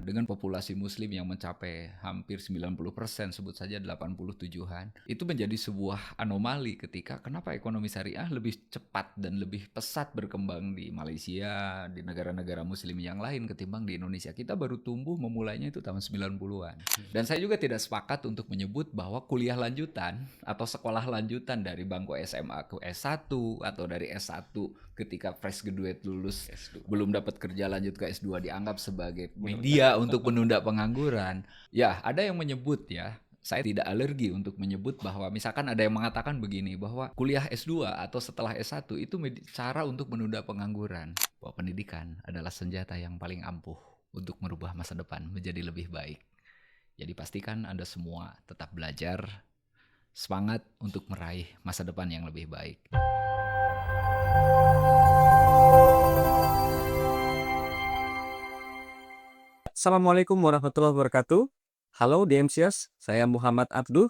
dengan populasi muslim yang mencapai hampir 90%, sebut saja 87-an, itu menjadi sebuah anomali ketika kenapa ekonomi syariah lebih cepat dan lebih pesat berkembang di Malaysia, di negara-negara muslim yang lain ketimbang di Indonesia. Kita baru tumbuh memulainya itu tahun 90-an. Dan saya juga tidak sepakat untuk menyebut bahwa kuliah lanjutan atau sekolah lanjutan dari bangku SMA ke S1 atau dari S1 ketika fresh graduate lulus S2. belum dapat kerja lanjut ke S2 dianggap sebagai media untuk menunda pengangguran. Ya, ada yang menyebut ya, saya tidak alergi untuk menyebut bahwa misalkan ada yang mengatakan begini, bahwa kuliah S2 atau setelah S1 itu cara untuk menunda pengangguran. Bahwa pendidikan adalah senjata yang paling ampuh untuk merubah masa depan menjadi lebih baik. Jadi pastikan Anda semua tetap belajar, semangat untuk meraih masa depan yang lebih baik. Assalamualaikum warahmatullahi wabarakatuh. Halo DMCers, saya Muhammad Abduh.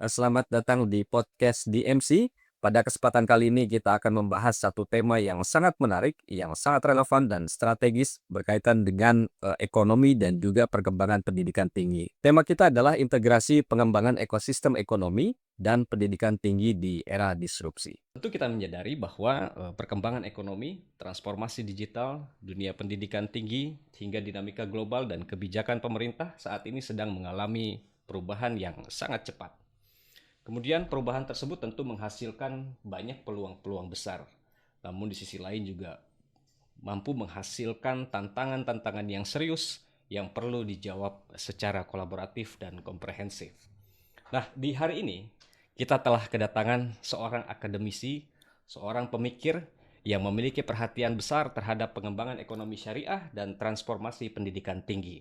Selamat datang di podcast DMC. Pada kesempatan kali ini kita akan membahas satu tema yang sangat menarik, yang sangat relevan dan strategis berkaitan dengan ekonomi dan juga perkembangan pendidikan tinggi. Tema kita adalah integrasi pengembangan ekosistem ekonomi dan pendidikan tinggi di era disrupsi. Tentu kita menyadari bahwa perkembangan ekonomi, transformasi digital, dunia pendidikan tinggi, hingga dinamika global dan kebijakan pemerintah saat ini sedang mengalami perubahan yang sangat cepat. Kemudian perubahan tersebut tentu menghasilkan banyak peluang-peluang besar. Namun di sisi lain juga mampu menghasilkan tantangan-tantangan yang serius yang perlu dijawab secara kolaboratif dan komprehensif. Nah, di hari ini kita telah kedatangan seorang akademisi, seorang pemikir yang memiliki perhatian besar terhadap pengembangan ekonomi syariah dan transformasi pendidikan tinggi.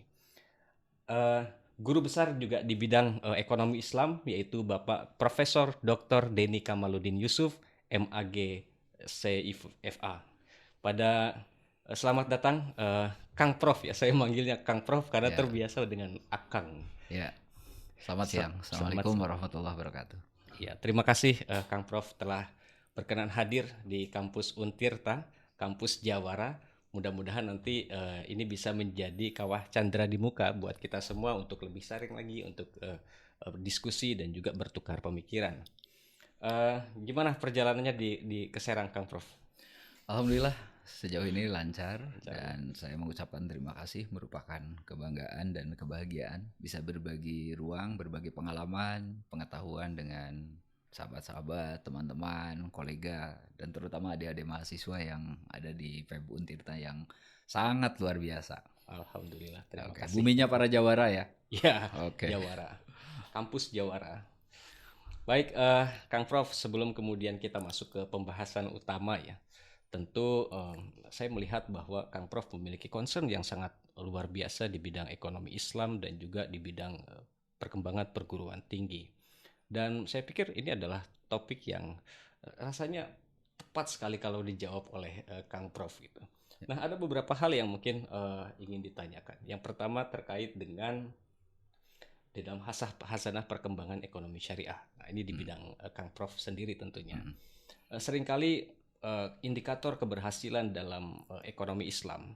Guru besar juga di bidang ekonomi Islam, yaitu Bapak Profesor Dr. Denny Kamaluddin Yusuf, MAG CIFA. Selamat datang Kang Prof, ya saya manggilnya Kang Prof karena terbiasa dengan Akang. Ya. Selamat siang. Assalamualaikum warahmatullahi wabarakatuh. Ya, terima kasih Kang Prof telah berkenan hadir di kampus Untirta, kampus Jawara. Mudah-mudahan nanti ini bisa menjadi kawah candra di muka buat kita semua untuk lebih sharing lagi, untuk diskusi dan juga bertukar pemikiran. Gimana perjalanannya di Serang, Kang Prof? Alhamdulillah sejauh ini lancar dan saya mengucapkan terima kasih, merupakan kebanggaan dan kebahagiaan bisa berbagi ruang, berbagi pengalaman, pengetahuan dengan sahabat-sahabat, teman-teman, kolega, dan terutama adik-adik mahasiswa yang ada di FEB Untirta yang sangat luar biasa. Alhamdulillah, terima kasih. Buminya para Jawara ya? Ya, Jawara, kampus Jawara. Baik, Kang Prof, sebelum kemudian kita masuk ke pembahasan utama ya, tentu saya melihat bahwa Kang Prof memiliki concern yang sangat luar biasa di bidang ekonomi Islam dan juga di bidang perkembangan perguruan tinggi. Dan saya pikir ini adalah topik yang rasanya tepat sekali kalau dijawab oleh Kang Prof gitu. Nah, ada beberapa hal yang mungkin ingin ditanyakan. Yang pertama terkait dengan di dalam hasanah perkembangan ekonomi syariah. Nah, ini di bidang Kang Prof sendiri tentunya. Seringkali indikator keberhasilan dalam ekonomi Islam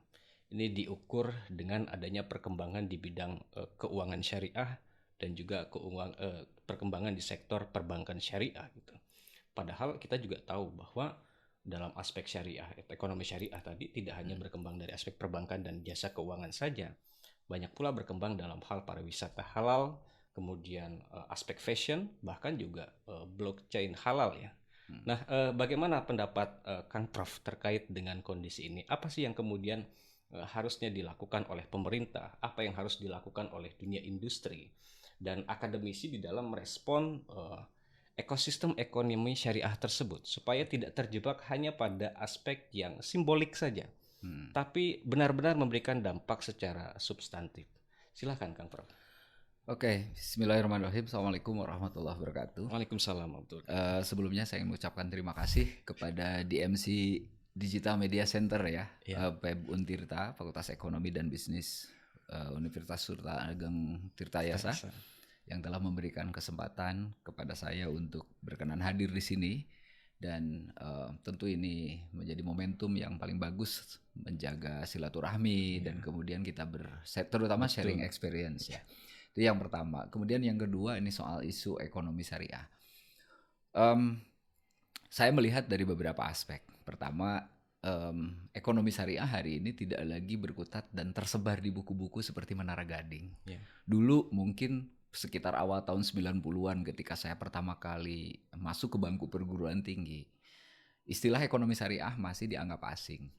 ini diukur dengan adanya perkembangan di bidang keuangan syariah dan juga perkembangan di sektor perbankan syariah gitu. Padahal kita juga tahu bahwa dalam aspek syariah, ekonomi syariah tadi tidak hanya berkembang dari aspek perbankan dan jasa keuangan saja, banyak pula berkembang dalam hal pariwisata halal, kemudian aspek fashion, bahkan juga blockchain halal ya. Nah, bagaimana pendapat Kang Prof terkait dengan kondisi ini? Apa sih yang kemudian harusnya dilakukan oleh pemerintah? Apa yang harus dilakukan oleh dunia industri dan akademisi di dalam merespon ekosistem ekonomi syariah tersebut supaya tidak terjebak hanya pada aspek yang simbolik saja, tapi benar-benar memberikan dampak secara substantif? Silakan Kang Prof. Oke, bismillahirrahmanirrahim. Assalamualaikum warahmatullahi wabarakatuh. Waalaikumsalam warahmatullahi wabarakatuh. Sebelumnya saya mengucapkan terima kasih kepada DMC Digital Media Center ya, FEB Untirta, Fakultas Ekonomi dan Bisnis Universitas Sultan Ageng Tirtayasa, yang telah memberikan kesempatan kepada saya untuk berkenan hadir di sini dan tentu ini menjadi momentum yang paling bagus menjaga silaturahmi dan kemudian kita terutama sharing experience ya. Itu yang pertama. Kemudian yang kedua ini soal isu ekonomi syariah. Saya melihat dari beberapa aspek. Pertama, ekonomi syariah hari ini tidak lagi berkutat dan tersebar di buku-buku seperti Menara Gading. Dulu mungkin sekitar awal tahun 90-an ketika saya pertama kali masuk ke bangku perguruan tinggi, istilah ekonomi syariah masih dianggap asing.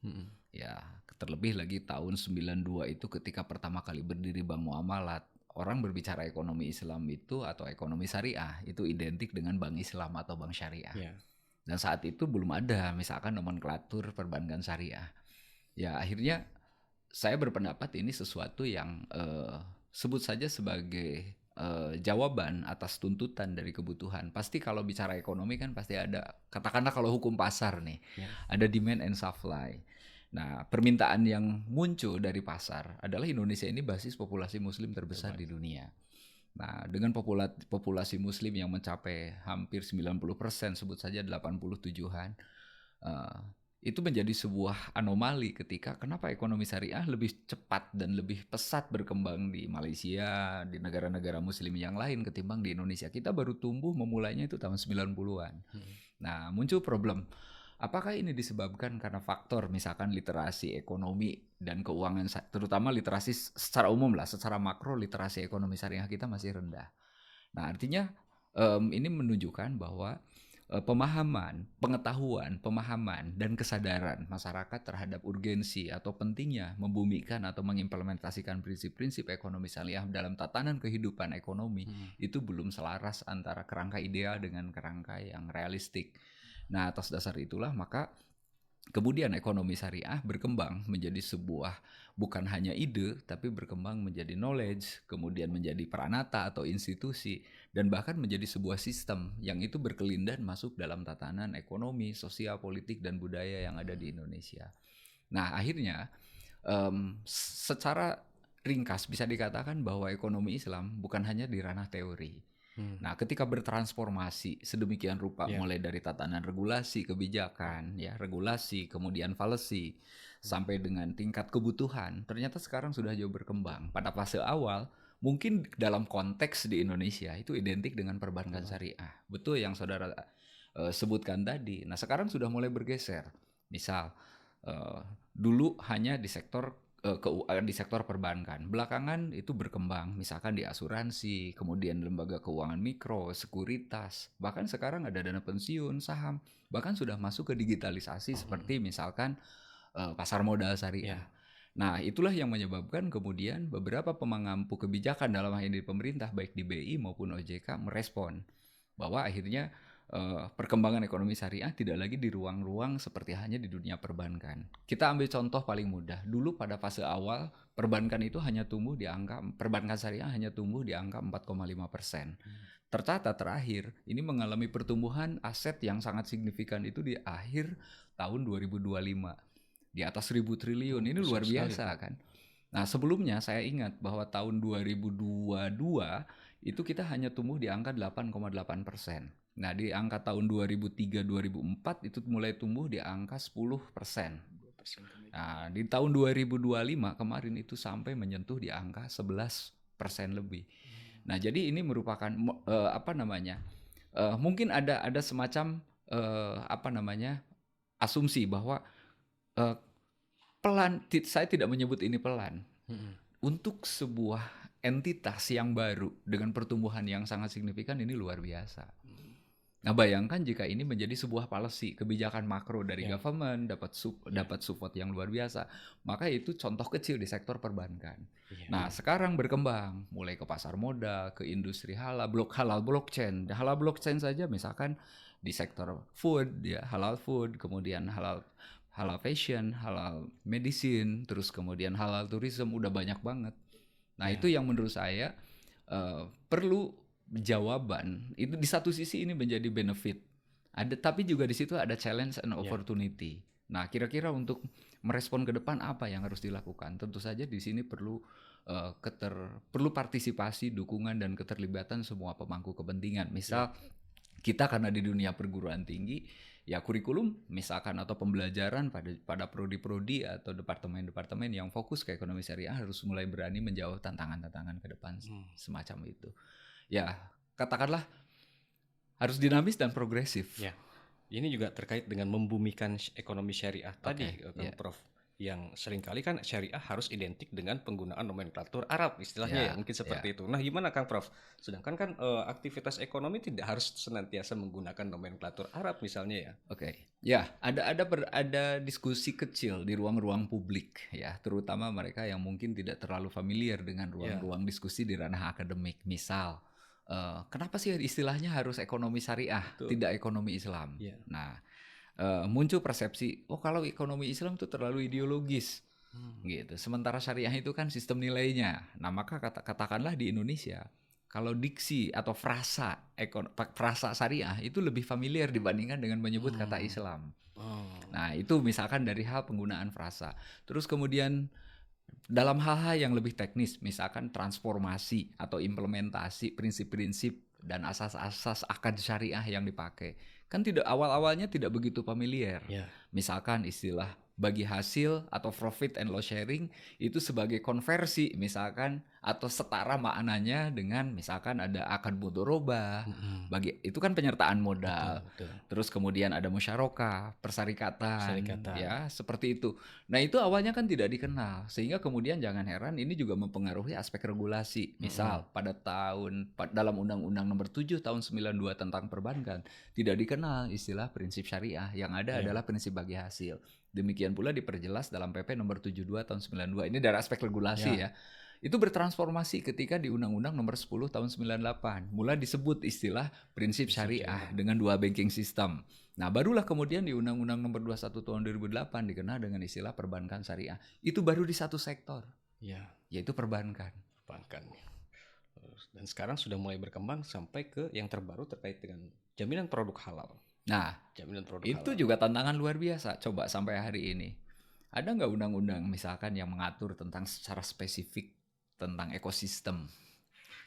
Ya, terlebih lagi tahun 92 itu ketika pertama kali berdiri Bank Muamalat, orang berbicara ekonomi Islam itu atau ekonomi syariah itu identik dengan bank Islam atau bank syariah. Dan saat itu belum ada misalkan nomenklatur perbankan syariah. Ya, akhirnya saya berpendapat ini sesuatu yang sebut saja sebagai jawaban atas tuntutan dari kebutuhan. Pasti kalau bicara ekonomi kan pasti ada, katakanlah kalau hukum pasar nih, ada demand and supply. Nah, permintaan yang muncul dari pasar adalah Indonesia ini basis populasi muslim terbesar di dunia. Nah, dengan populasi muslim yang mencapai hampir 90%, sebut saja 87-an, itu menjadi sebuah anomali ketika kenapa ekonomi syariah lebih cepat dan lebih pesat berkembang di Malaysia, di negara-negara muslim yang lain ketimbang di Indonesia. Kita baru tumbuh memulainya itu tahun 90-an. Nah, muncul problem. Apakah ini disebabkan karena faktor misalkan literasi ekonomi dan keuangan, terutama literasi secara umum lah, secara makro literasi ekonomi syariah kita masih rendah. Nah, artinya ini menunjukkan bahwa pemahaman, pengetahuan, pemahaman, dan kesadaran masyarakat terhadap urgensi atau pentingnya membumikan atau mengimplementasikan prinsip-prinsip ekonomi syariah dalam tatanan kehidupan ekonomi itu belum selaras antara kerangka ideal dengan kerangka yang realistik. Nah, atas dasar itulah maka kemudian ekonomi syariah berkembang menjadi sebuah bukan hanya ide, tapi berkembang menjadi knowledge, kemudian menjadi peranata atau institusi, dan bahkan menjadi sebuah sistem yang itu berkelindan masuk dalam tatanan ekonomi, sosial, politik, dan budaya yang ada di Indonesia. Nah, akhirnya secara ringkas bisa dikatakan bahwa ekonomi Islam bukan hanya di ranah teori. Nah, ketika bertransformasi sedemikian rupa mulai dari tatanan regulasi, kebijakan, ya regulasi, kemudian policy, sampai dengan tingkat kebutuhan, ternyata sekarang sudah jauh berkembang. Pada fase awal, mungkin dalam konteks di Indonesia itu identik dengan perbankan syariah. Betul yang saudara sebutkan tadi. Nah, sekarang sudah mulai bergeser. Misal, dulu hanya di sektor perbankan. Belakangan itu berkembang, misalkan di asuransi, kemudian lembaga keuangan mikro, sekuritas, bahkan sekarang ada dana pensiun, saham, bahkan sudah masuk ke digitalisasi seperti misalkan pasar modal syariah. Nah, itulah yang menyebabkan kemudian beberapa pemangku kebijakan dalam hal ini pemerintah, baik di BI maupun OJK, merespon bahwa akhirnya perkembangan ekonomi syariah tidak lagi di ruang-ruang seperti hanya di dunia perbankan. Kita ambil contoh paling mudah. Dulu pada fase awal perbankan itu hanya tumbuh di angka, perbankan syariah hanya tumbuh di angka 4,5%. Tercatat terakhir ini mengalami pertumbuhan aset yang sangat signifikan itu di akhir tahun 2025 di atas 1.000 triliun. Ini luar biasa kan. Nah, sebelumnya saya ingat bahwa tahun 2022 itu kita hanya tumbuh di angka 8,8%. Nah, di angka tahun 2003-2004 itu mulai tumbuh di angka 10%. Nah, di tahun 2025 kemarin itu sampai menyentuh di angka 11% lebih. Nah, jadi ini merupakan mungkin ada semacam asumsi bahwa pelan, saya tidak menyebut ini pelan. Untuk sebuah entitas yang baru dengan pertumbuhan yang sangat signifikan ini luar biasa. Nah, bayangkan jika ini menjadi sebuah policy, kebijakan makro dari government, dapat support yang luar biasa, maka itu contoh kecil di sektor perbankan. Nah, sekarang berkembang, mulai ke pasar modal, ke industri halal blockchain. Halal blockchain saja misalkan di sektor food, ya halal food, kemudian halal fashion, halal medicine, terus kemudian halal tourism, udah banyak banget. Nah, itu yang menurut saya perlu jawaban. Itu di satu sisi ini menjadi benefit. Tapi juga di situ ada challenge and opportunity. Nah, kira-kira untuk merespon ke depan apa yang harus dilakukan? Tentu saja di sini perlu partisipasi, dukungan dan keterlibatan semua pemangku kepentingan. Misal kita karena di dunia perguruan tinggi ya kurikulum misalkan atau pembelajaran pada prodi-prodi atau departemen-departemen yang fokus ke ekonomi syariah harus mulai berani menjawab tantangan-tantangan ke depan semacam itu. Ya, katakanlah harus dinamis dan progresif. Ya. Ini juga terkait dengan membumikan ekonomi syariah tadi, Oke, Kang Prof. Yang seringkali kan syariah harus identik dengan penggunaan nomenklatur Arab istilahnya ya, mungkin seperti itu. Nah, gimana Kang Prof? Sedangkan kan aktivitas ekonomi tidak harus senantiasa menggunakan nomenklatur Arab misalnya ya. Oke. Ya, ada diskusi kecil di ruang-ruang publik ya, terutama mereka yang mungkin tidak terlalu familiar dengan ruang-ruang diskusi di ranah akademik. Misal, kenapa sih istilahnya harus ekonomi syariah, tidak ekonomi Islam? Nah, muncul persepsi, oh kalau ekonomi Islam itu terlalu ideologis, gitu. Sementara syariah itu kan sistem nilainya. Nah, maka katakanlah di Indonesia, kalau diksi atau frasa syariah itu lebih familiar dibandingkan dengan menyebut kata Islam. Nah, itu misalkan dari hal penggunaan frasa. Terus kemudian dalam hal-hal yang lebih teknis, misalkan transformasi atau implementasi prinsip-prinsip dan asas-asas akad syariah yang dipakai, kan tidak awal-awalnya tidak begitu familiar. Misalkan istilah bagi hasil atau profit and loss sharing itu sebagai konversi misalkan atau setara maknanya dengan misalkan ada akad mudharabah. Itu kan penyertaan modal. Terus kemudian ada musyarakah, persyarikatan, ya, seperti itu. Nah, itu awalnya kan tidak dikenal sehingga kemudian jangan heran ini juga mempengaruhi aspek regulasi. Misal dalam Undang-Undang Nomor 7 Tahun 92 tentang perbankan tidak dikenal istilah prinsip syariah, yang ada adalah prinsip bagi hasil. Demikian pula diperjelas dalam PP Nomor 72 Tahun 92. Ini dari aspek regulasi ya. Itu bertransformasi ketika di Undang-Undang Nomor 10 Tahun 98 mulai disebut istilah prinsip syariah dengan 2 banking system. Nah, barulah kemudian di Undang-Undang Nomor 21 Tahun 2008 dikenal dengan istilah perbankan syariah. Itu baru di satu sektor, yaitu perbankan. Dan sekarang sudah mulai berkembang sampai ke yang terbaru terkait dengan jaminan produk halal. Nah, itu juga tantangan luar biasa. Coba sampai hari ini, ada nggak undang-undang misalkan yang mengatur tentang secara spesifik tentang ekosistem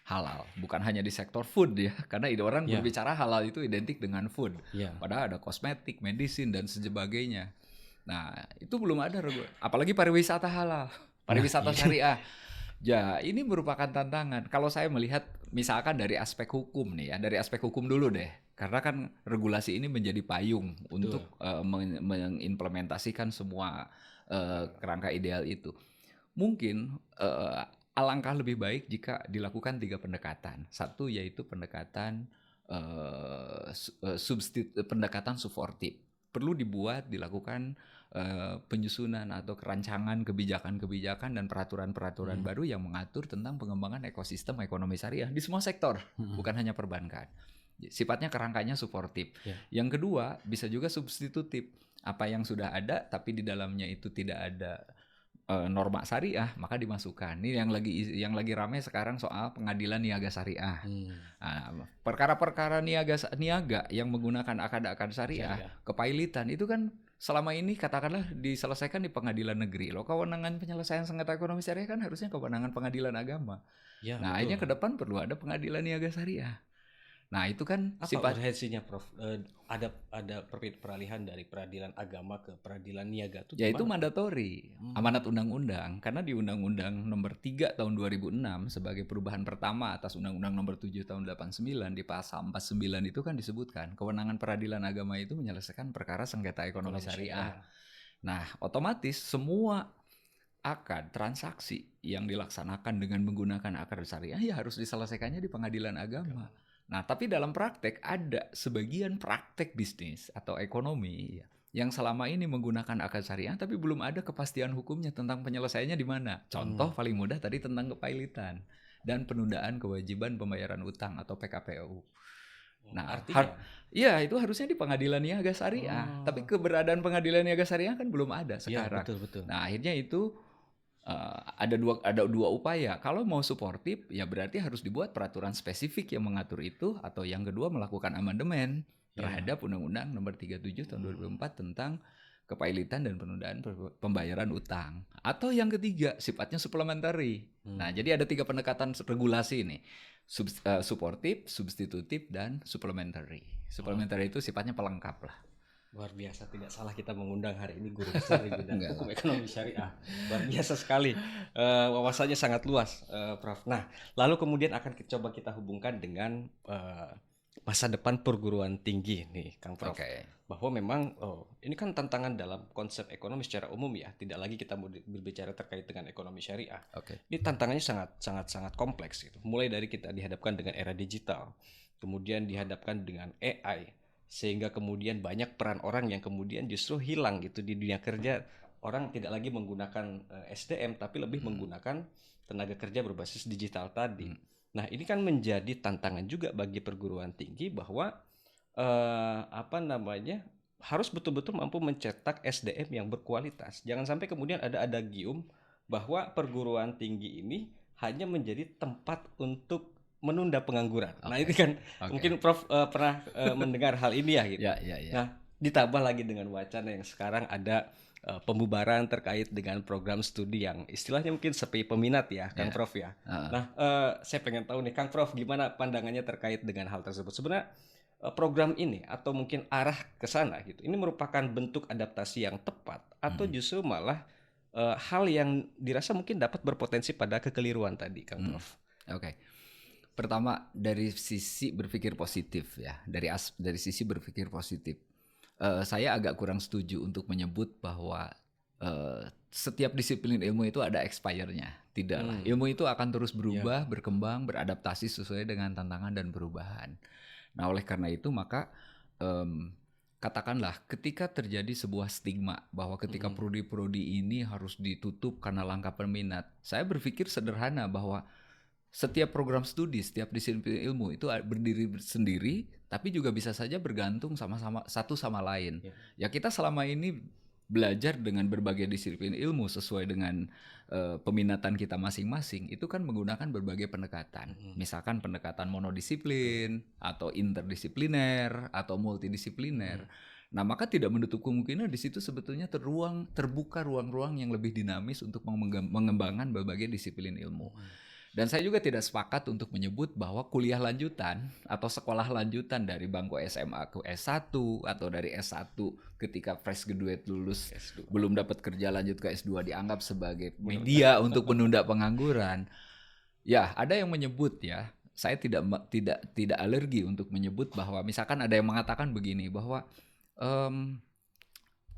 halal? Bukan hanya di sektor food ya, karena orang berbicara halal itu identik dengan food. Padahal ada kosmetik, medicine, dan sebagainya. Nah, itu belum ada. Apalagi pariwisata halal, pariwisata syariah. Ya, ini merupakan tantangan. Kalau saya melihat misalkan dari aspek hukum nih ya, dari aspek hukum dulu deh. Karena kan regulasi ini menjadi payung untuk mengimplementasikan semua kerangka ideal itu. Mungkin alangkah lebih baik jika dilakukan 3 pendekatan. Satu yaitu pendekatan pendekatan suportif. Perlu dilakukan penyusunan atau kerancangan kebijakan-kebijakan dan peraturan-peraturan baru yang mengatur tentang pengembangan ekosistem ekonomi syariah di semua sektor, bukan hanya perbankan. Sifatnya kerangkanya suportif. Yang kedua bisa juga substitutif. Apa yang sudah ada tapi di dalamnya itu tidak ada norma syariah, maka dimasukkan. Ini yang lagi ramai sekarang soal pengadilan niaga syariah. Nah, perkara-perkara niaga yang menggunakan akad-akad syariah, kepailitan itu kan selama ini katakanlah diselesaikan di pengadilan negeri. Loh, kewenangan penyelesaian sengketa ekonomi syariah kan harusnya kewenangan pengadilan agama. Nah, akhirnya ke depan perlu ada pengadilan niaga syariah. Nah, itu kan apa urgensinya, Prof? Ada peralihan dari peradilan agama ke peradilan niaga itu ya, itu mandatori, amanat undang-undang. Karena di Undang-Undang Nomor 3 Tahun 2006 sebagai perubahan pertama atas Undang-Undang Nomor 7 Tahun 89 di pasal 49 itu kan disebutkan kewenangan peradilan agama itu menyelesaikan perkara sengketa ekonomi syariah. Nah, otomatis semua akad transaksi yang dilaksanakan dengan menggunakan akad syariah ya harus diselesaikannya di pengadilan agama. Nah, tapi dalam praktek ada sebagian praktek bisnis atau ekonomi yang selama ini menggunakan akad syariah tapi belum ada kepastian hukumnya tentang penyelesaiannya di mana. Contoh paling mudah tadi tentang kepailitan dan penundaan kewajiban pembayaran utang atau PKPU. Nah, itu harusnya di pengadilan niaga syariah. Tapi keberadaan pengadilan niaga syariah kan belum ada sekarang. Betul. Nah, akhirnya itu ada dua upaya. Kalau mau suportif, ya berarti harus dibuat peraturan spesifik yang mengatur itu, atau yang kedua melakukan amandemen terhadap Undang-Undang Nomor 37 Tahun 2004 tentang kepailitan dan penundaan pembayaran utang. Atau yang ketiga sifatnya supplementary. Nah, jadi ada 3 pendekatan regulasi ini. Suportif, substitutif, dan supplementary. Supplementary itu sifatnya pelengkap lah. Luar biasa, tidak salah kita mengundang hari ini guru besar di bidang Enggak hukum lah. ekonomi syariah. Luar biasa sekali. Wawasannya sangat luas, Prof. Nah, lalu kemudian akan coba kita hubungkan dengan masa depan perguruan tinggi nih, Kang Prof. Oke. Bahwa memang ini kan tantangan dalam konsep ekonomi secara umum ya. Tidak lagi kita mau berbicara terkait dengan ekonomi syariah. Oke. Ini tantangannya sangat kompleks gitu. Mulai dari kita dihadapkan dengan era digital, kemudian dihadapkan dengan AI, sehingga kemudian banyak peran orang yang kemudian justru hilang gitu di dunia kerja. Orang tidak lagi menggunakan SDM tapi lebih menggunakan tenaga kerja berbasis digital tadi. Nah, ini kan menjadi tantangan juga bagi perguruan tinggi bahwa harus betul-betul mampu mencetak SDM yang berkualitas. Jangan sampai kemudian ada adagium bahwa perguruan tinggi ini hanya menjadi tempat untuk menunda pengangguran. Nah, ini kan mungkin Prof pernah mendengar hal ini ya gitu. Ya. Nah, ditambah lagi dengan wacana yang sekarang ada pembubaran terkait dengan program studi yang istilahnya mungkin sepi peminat ya, Kang Prof ya. Nah, saya pengen tahu nih Kang Prof gimana pandangannya terkait dengan hal tersebut. Sebenarnya program ini atau mungkin arah ke sana gitu. Ini merupakan bentuk adaptasi yang tepat atau justru malah hal yang dirasa mungkin dapat berpotensi pada kekeliruan tadi, Kang Prof. Oke. Pertama dari sisi berpikir positif ya, dari sisi berpikir positif. Saya agak kurang setuju untuk menyebut bahwa setiap disiplin ilmu itu ada expire-nya. Tidaklah. Ilmu itu akan terus berubah, berkembang, beradaptasi sesuai dengan tantangan dan perubahan. Nah, oleh karena itu maka katakanlah ketika terjadi sebuah stigma bahwa ketika prodi-prodi ini harus ditutup karena langka peminat, saya berpikir sederhana bahwa setiap program studi, setiap disiplin ilmu itu berdiri sendiri, tapi juga bisa saja bergantung sama-sama satu sama lain. Ya kita selama ini belajar dengan berbagai disiplin ilmu sesuai dengan peminatan kita masing-masing, itu kan menggunakan berbagai pendekatan. Misalkan pendekatan monodisiplin, atau interdisipliner, atau multidisipliner. Nah, maka tidak menutup kemungkinan di situ sebetulnya terbuka ruang-ruang yang lebih dinamis untuk mengembangkan berbagai disiplin ilmu. Dan saya juga tidak sepakat untuk menyebut bahwa kuliah lanjutan atau sekolah lanjutan dari bangku SMA ke S1 atau dari S1 ketika fresh graduate lulus S2. Belum dapat kerja lanjut ke S2 dianggap sebagai media untuk menunda pengangguran. Ya, ada yang menyebut ya. Saya tidak alergi untuk menyebut bahwa misalkan ada yang mengatakan begini bahwa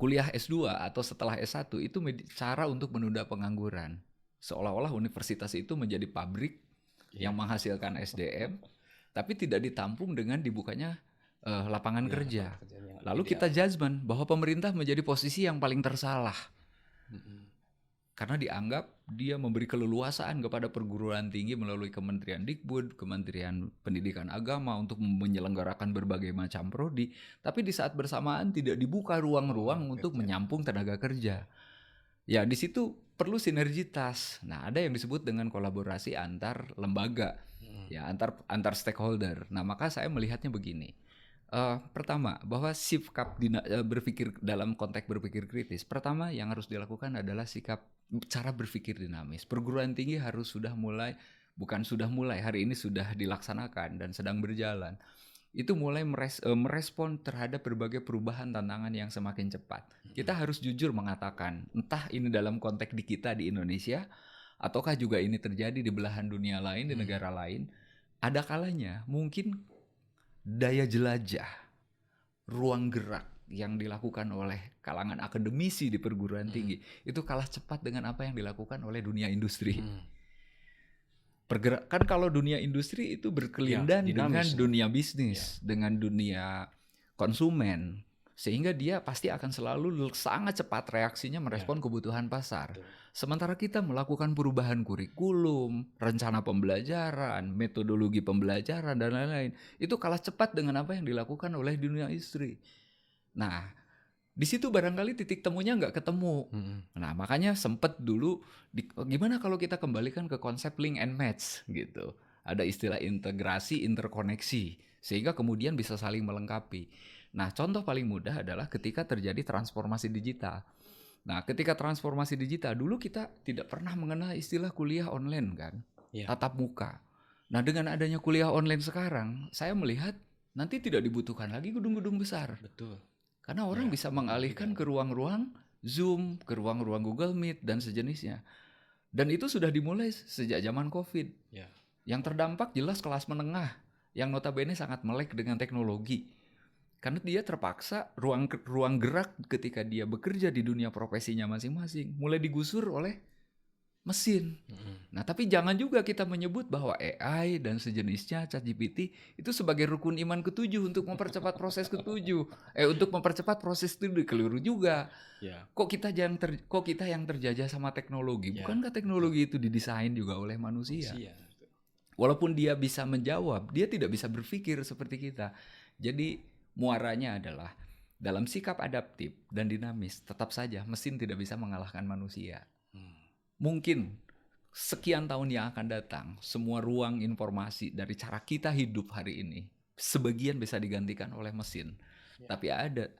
kuliah S2 atau setelah S1 itu cara untuk menunda pengangguran. Seolah-olah universitas itu menjadi pabrik yang menghasilkan SDM, tapi tidak ditampung dengan dibukanya lapangan kerja. Lalu kita judgement bahwa pemerintah menjadi posisi yang paling tersalah. Karena dianggap dia memberi keleluasaan kepada perguruan tinggi melalui Kementerian Dikbud, Kementerian Pendidikan Agama untuk menyelenggarakan berbagai macam prodi, tapi di saat bersamaan tidak dibuka ruang-ruang untuk menyampung tenaga kerja. Ya, di situ perlu sinergitas. Nah, ada yang disebut dengan kolaborasi antar lembaga, ya antar stakeholder. Nah, maka saya melihatnya begini. Pertama, bahwa sikap berpikir dalam konteks berpikir kritis. Pertama, yang harus dilakukan adalah cara berpikir dinamis. Perguruan tinggi harus hari ini sudah dilaksanakan dan sedang berjalan. Itu mulai merespon terhadap berbagai perubahan tantangan yang semakin cepat. Kita harus jujur mengatakan, entah ini dalam konteks di kita di Indonesia, ataukah juga ini terjadi di belahan dunia lain, di negara lain, ada kalanya mungkin daya jelajah, ruang gerak yang dilakukan oleh kalangan akademisi di perguruan tinggi, itu kalah cepat dengan apa yang dilakukan oleh dunia industri. Pergerakan kalau dunia industri itu berkelindan dengan dunia bisnis, dengan dunia konsumen, sehingga dia pasti akan selalu sangat cepat reaksinya merespon kebutuhan pasar. Sementara kita melakukan perubahan kurikulum, rencana pembelajaran, metodologi pembelajaran dan lain-lain, itu kalah cepat dengan apa yang dilakukan oleh dunia industri. Nah, di situ barangkali titik temunya nggak ketemu. Nah, makanya sempet dulu gimana kalau kita kembalikan ke konsep link and match gitu. Ada istilah integrasi, interkoneksi, sehingga kemudian bisa saling melengkapi. Nah, contoh paling mudah adalah ketika terjadi transformasi digital. Nah, ketika transformasi digital, dulu kita tidak pernah mengenal istilah kuliah online kan, tatap muka. Nah, dengan adanya kuliah online sekarang, saya melihat nanti tidak dibutuhkan lagi gedung-gedung besar. Betul. Karena orang Ya, bisa benar mengalihkan juga. ke ruang-ruang Zoom, ke ruang-ruang Google Meet dan sejenisnya. Dan itu sudah dimulai sejak zaman COVID. Ya, Yang terdampak jelas kelas menengah yang notabene sangat melek dengan teknologi. Karena dia terpaksa ruang gerak ketika dia bekerja di dunia profesinya masing-masing mulai digusur oleh mesin. Nah, tapi jangan juga kita menyebut bahwa AI dan sejenisnya, ChatGPT, itu sebagai rukun iman ketujuh untuk mempercepat proses ketujuh. Untuk mempercepat proses itu keliru juga. ya, Kok kita yang terjajah sama teknologi? ya, Bukankah teknologi itu didesain juga oleh manusia? manusia. Walaupun dia bisa menjawab, dia tidak bisa berpikir seperti kita. Jadi muaranya adalah dalam sikap adaptif dan dinamis, tetap saja mesin tidak bisa mengalahkan manusia. Mungkin sekian tahun yang akan datang, semua ruang informasi dari cara kita hidup hari ini, sebagian bisa digantikan oleh mesin. Tapi ada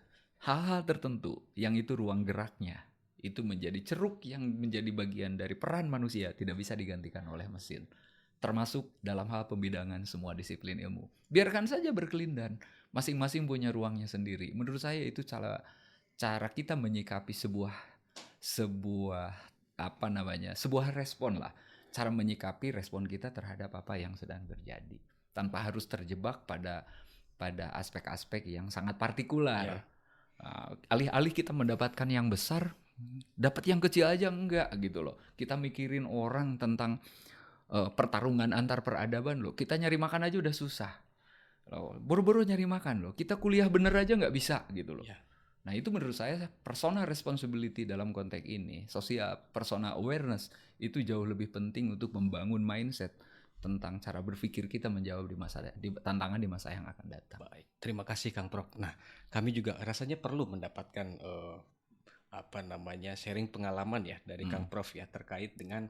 hal-hal tertentu yang itu ruang geraknya, itu menjadi ceruk yang menjadi bagian dari peran manusia, tidak bisa digantikan oleh mesin. Termasuk dalam hal pembidangan semua disiplin ilmu. Biarkan saja berkelindan, masing-masing punya ruangnya sendiri. Menurut saya itu cara kita menyikapi sebuah sebuah respon lah, cara menyikapi respon kita terhadap apa yang sedang terjadi tanpa harus terjebak pada aspek-aspek yang sangat partikular. Ya. Alih-alih kita mendapatkan yang besar, dapat yang kecil aja enggak gitu loh. Kita mikirin orang tentang pertarungan antar peradaban loh. Kita nyari makan aja udah susah. Buru-buru nyari makan loh. Kita kuliah bener aja nggak bisa gitu loh. Ya. Nah itu menurut saya personal responsibility dalam konteks ini, social personal awareness itu jauh lebih penting untuk membangun mindset tentang cara berpikir kita menjawab di tantangan di masa yang akan datang. Baik, terima kasih Kang Prof. Nah, kami juga rasanya perlu mendapatkan sharing pengalaman ya dari Kang Prof ya terkait dengan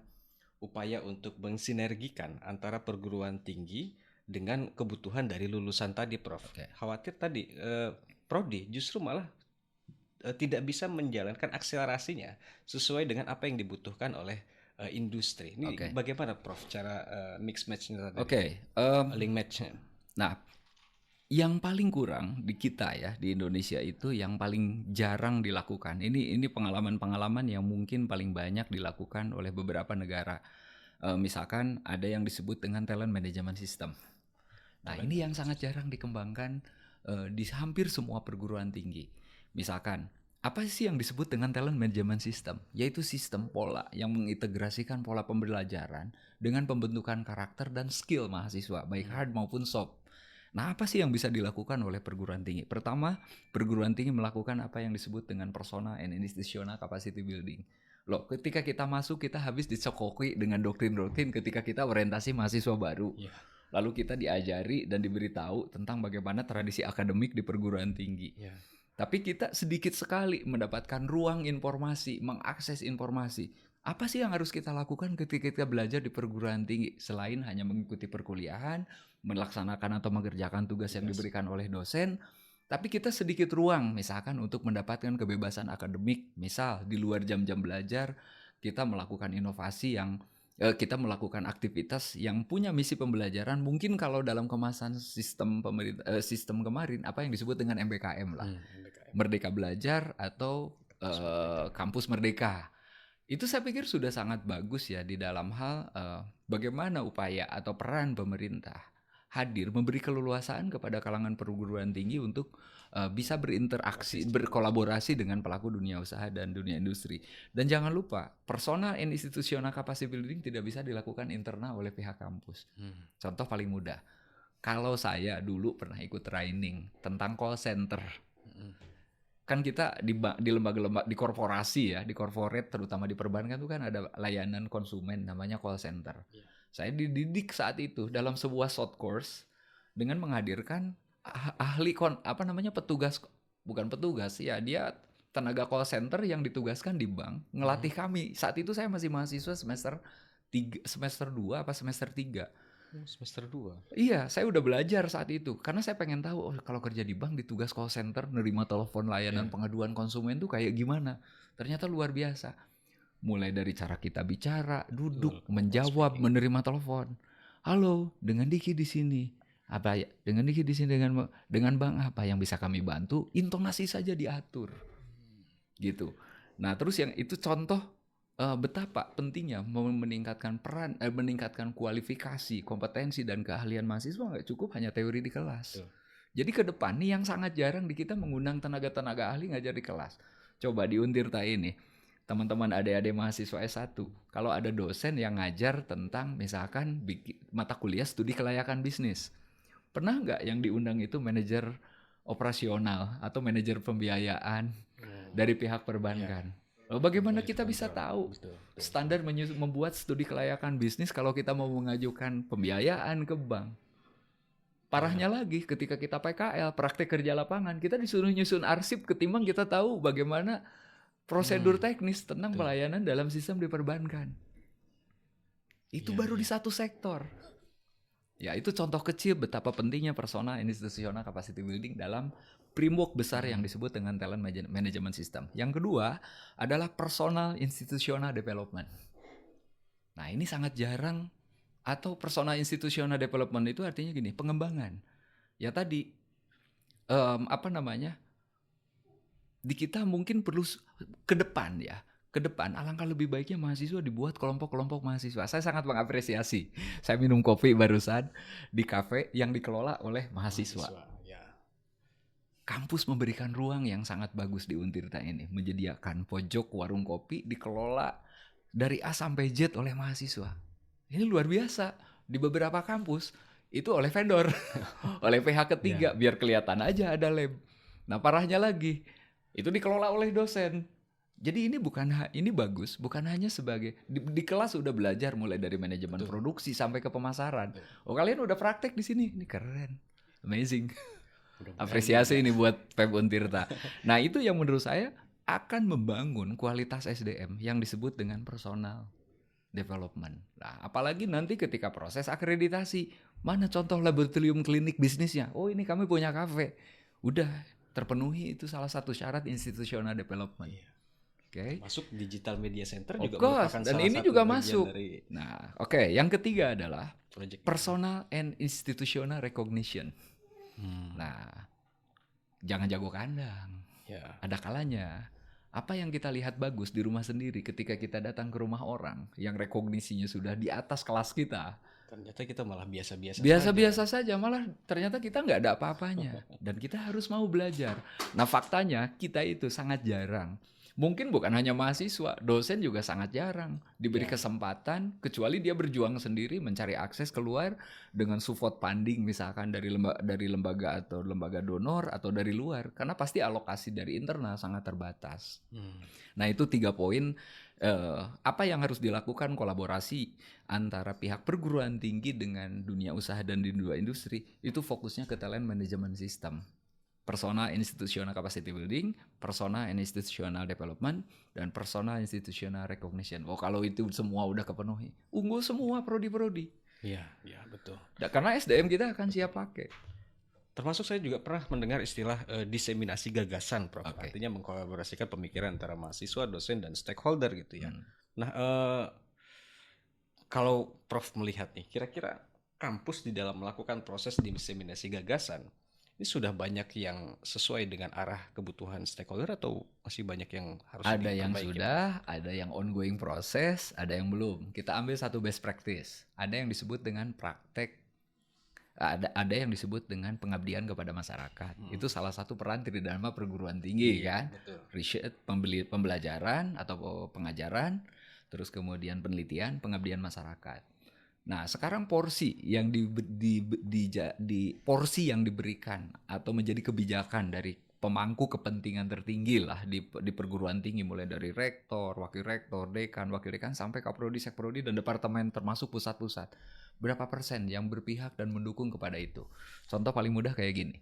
upaya untuk mensinergikan antara perguruan tinggi dengan kebutuhan dari lulusan tadi, Prof. Oke. Khawatir tadi prodi justru malah tidak bisa menjalankan akselerasinya sesuai dengan apa yang dibutuhkan oleh industri. Ini Oke. bagaimana, Prof? Cara mix match-nya tadi? Oke. Link match-nya. Nah, yang paling kurang di kita ya di Indonesia itu yang paling jarang dilakukan. Ini pengalaman-pengalaman yang mungkin paling banyak dilakukan oleh beberapa negara. Misalkan ada yang disebut dengan talent management system. Nah, ini yang sangat jarang dikembangkan di hampir semua perguruan tinggi. Misalkan, apa sih yang disebut dengan talent management system? Yaitu sistem pola yang mengintegrasikan pola pembelajaran dengan pembentukan karakter dan skill mahasiswa, baik hard maupun soft. Nah, apa sih yang bisa dilakukan oleh perguruan tinggi? Pertama, perguruan tinggi melakukan apa yang disebut dengan persona and institutional capacity building. Loh, ketika kita masuk, kita habis dicokoki dengan doktrin-doktrin ketika kita orientasi mahasiswa baru. Yeah. Lalu kita diajari dan diberitahu tentang bagaimana tradisi akademik di perguruan tinggi. Yeah. Tapi kita sedikit sekali mendapatkan ruang informasi, mengakses informasi. Apa sih yang harus kita lakukan ketika kita belajar di perguruan tinggi? Selain hanya mengikuti perkuliahan, melaksanakan atau mengerjakan tugas yang diberikan oleh dosen, tapi kita sedikit ruang misalkan untuk mendapatkan kebebasan akademik. Misal di luar jam-jam belajar, kita melakukan inovasi kita melakukan aktivitas yang punya misi pembelajaran. Mungkin kalau dalam kemasan sistem kemarin apa yang disebut dengan MBKM lah, Merdeka Belajar atau Kampus Merdeka. Itu saya pikir sudah sangat bagus ya di dalam hal bagaimana upaya atau peran pemerintah hadir memberi keleluasaan kepada kalangan perguruan tinggi untuk bisa berinteraksi, berkolaborasi dengan pelaku dunia usaha dan dunia industri. Dan jangan lupa, personal and institutional capacity building tidak bisa dilakukan internal oleh pihak kampus. Contoh paling mudah, kalau saya dulu pernah ikut training tentang call center. Kan kita di lembaga-lembaga, di korporasi ya, di corporate terutama di perbankan itu kan ada layanan konsumen namanya call center. Saya dididik saat itu dalam sebuah short course dengan menghadirkan ahli dia tenaga call center yang ditugaskan di bank ngelatih kami. Saat itu saya masih mahasiswa semester 2 apa semester 3. Semester 2. Iya, saya udah belajar saat itu karena saya pengen tahu kalau kerja di bank ditugas call center, nerima telepon layanan pengaduan konsumen tuh kayak gimana. Ternyata luar biasa. Mulai dari cara kita bicara, duduk, menjawab, menerima telepon. Halo, dengan Diki di sini. Apa ya? Dengan di sini dengan bank apa yang bisa kami bantu? Intonasi saja diatur. Gitu. Nah, terus yang itu contoh betapa pentingnya meningkatkan meningkatkan kualifikasi, kompetensi dan keahlian mahasiswa nggak cukup hanya teori di kelas. Betul. Jadi ke depan nih yang sangat jarang di kita mengundang tenaga-tenaga ahli ngajar di kelas. Coba di Untirta ini, teman-teman adik-adik mahasiswa S1, kalau ada dosen yang ngajar tentang misalkan mata kuliah studi kelayakan bisnis, pernah nggak yang diundang itu manajer operasional atau manajer pembiayaan dari pihak perbankan? Lalu bagaimana kita bisa tahu Betul. standar membuat studi kelayakan bisnis kalau kita mau mengajukan pembiayaan ke bank? Parahnya lagi ketika kita PKL, praktek kerja lapangan, kita disuruh nyusun arsip ketimbang kita tahu bagaimana prosedur teknis tentang pelayanan dalam sistem di perbankan. Itu baru di satu sektor. Ya, itu contoh kecil betapa pentingnya persona institutional capacity building dalam framework besar yang disebut dengan talent management system. Yang kedua adalah personal institutional development. Nah, ini sangat jarang. Atau personal institutional development itu artinya gini, pengembangan. Ya tadi, di kita mungkin perlu ke depan ya. Ke depan, alangkah lebih baiknya mahasiswa dibuat kelompok-kelompok mahasiswa. Saya sangat mengapresiasi. Saya minum kopi barusan di kafe yang dikelola oleh mahasiswa. Ya. Kampus memberikan ruang yang sangat bagus di Untirta ini. Menyediakan pojok warung kopi dikelola dari A sampai Z oleh mahasiswa. Ini luar biasa. Di beberapa kampus itu oleh vendor, oleh pihak ketiga, biar kelihatan aja ada lab. Nah, parahnya lagi, itu dikelola oleh dosen. Jadi ini bagus, bukan hanya sebagai di kelas udah belajar mulai dari manajemen produksi sampai ke pemasaran. Oh, kalian udah praktek di sini, ini keren, amazing. Apresiasi ini buat Pep Untirta. Nah, itu yang menurut saya akan membangun kualitas SDM yang disebut dengan personal development. Nah, apalagi nanti ketika proses akreditasi, mana contoh laboratorium klinik bisnisnya? Oh, ini kami punya kafe. Udah terpenuhi, itu salah satu syarat institutional development. Oke. Masuk digital media center Of juga course, merupakan dan salah ini satu juga bagian masuk. dari Nah, oke, yang ketiga adalah project personal and institutional recognition. Nah, jangan jago kandang. ya. Ada kalanya apa yang kita lihat bagus di rumah sendiri ketika kita datang ke rumah orang yang rekognisinya sudah di atas kelas kita, Ternyata kita malah biasa-biasa saja, malah ternyata kita nggak ada apa-apanya dan kita harus mau belajar. Nah, faktanya kita itu sangat jarang. Mungkin bukan hanya mahasiswa, dosen juga sangat jarang diberi kesempatan, kecuali dia berjuang sendiri mencari akses keluar dengan support funding misalkan dari lembaga atau lembaga donor atau dari luar, karena pasti alokasi dari internal sangat terbatas. Nah, itu 3 poin apa yang harus dilakukan kolaborasi antara pihak perguruan tinggi dengan dunia usaha dan di dunia industri, itu fokusnya ke talent management system. Persona institutional capacity building, persona and institutional development, dan persona institutional recognition. Oh, kalau itu semua udah kepenuhi, unggul semua prodi-prodi. Iya, betul. Karena SDM kita akan siap pakai. Termasuk saya juga pernah mendengar istilah diseminasi gagasan, Prof. Oke. Artinya mengkolaborasikan pemikiran antara mahasiswa, dosen, dan stakeholder gitu ya. Nah, kalau Prof melihat nih, kira-kira kampus di dalam melakukan proses diseminasi gagasan, ini sudah banyak yang sesuai dengan arah kebutuhan stakeholder atau masih banyak yang harus Ada yang diperbaiki? sudah, ada yang ongoing proses, ada yang belum. Kita ambil satu best practice. Ada yang disebut dengan praktek, ada yang disebut dengan pengabdian kepada masyarakat. Itu salah satu peran tridharma perguruan tinggi kan. Betul. Riset, pembelajaran atau pengajaran, terus kemudian penelitian, pengabdian masyarakat. Nah, sekarang porsi yang porsi yang diberikan atau menjadi kebijakan dari pemangku kepentingan tertinggi lah di perguruan tinggi, mulai dari rektor, wakil rektor, dekan, wakil dekan sampai kaprodi, sekprodi, dan departemen termasuk pusat-pusat. Berapa persen yang berpihak dan mendukung kepada itu? Contoh paling mudah kayak gini.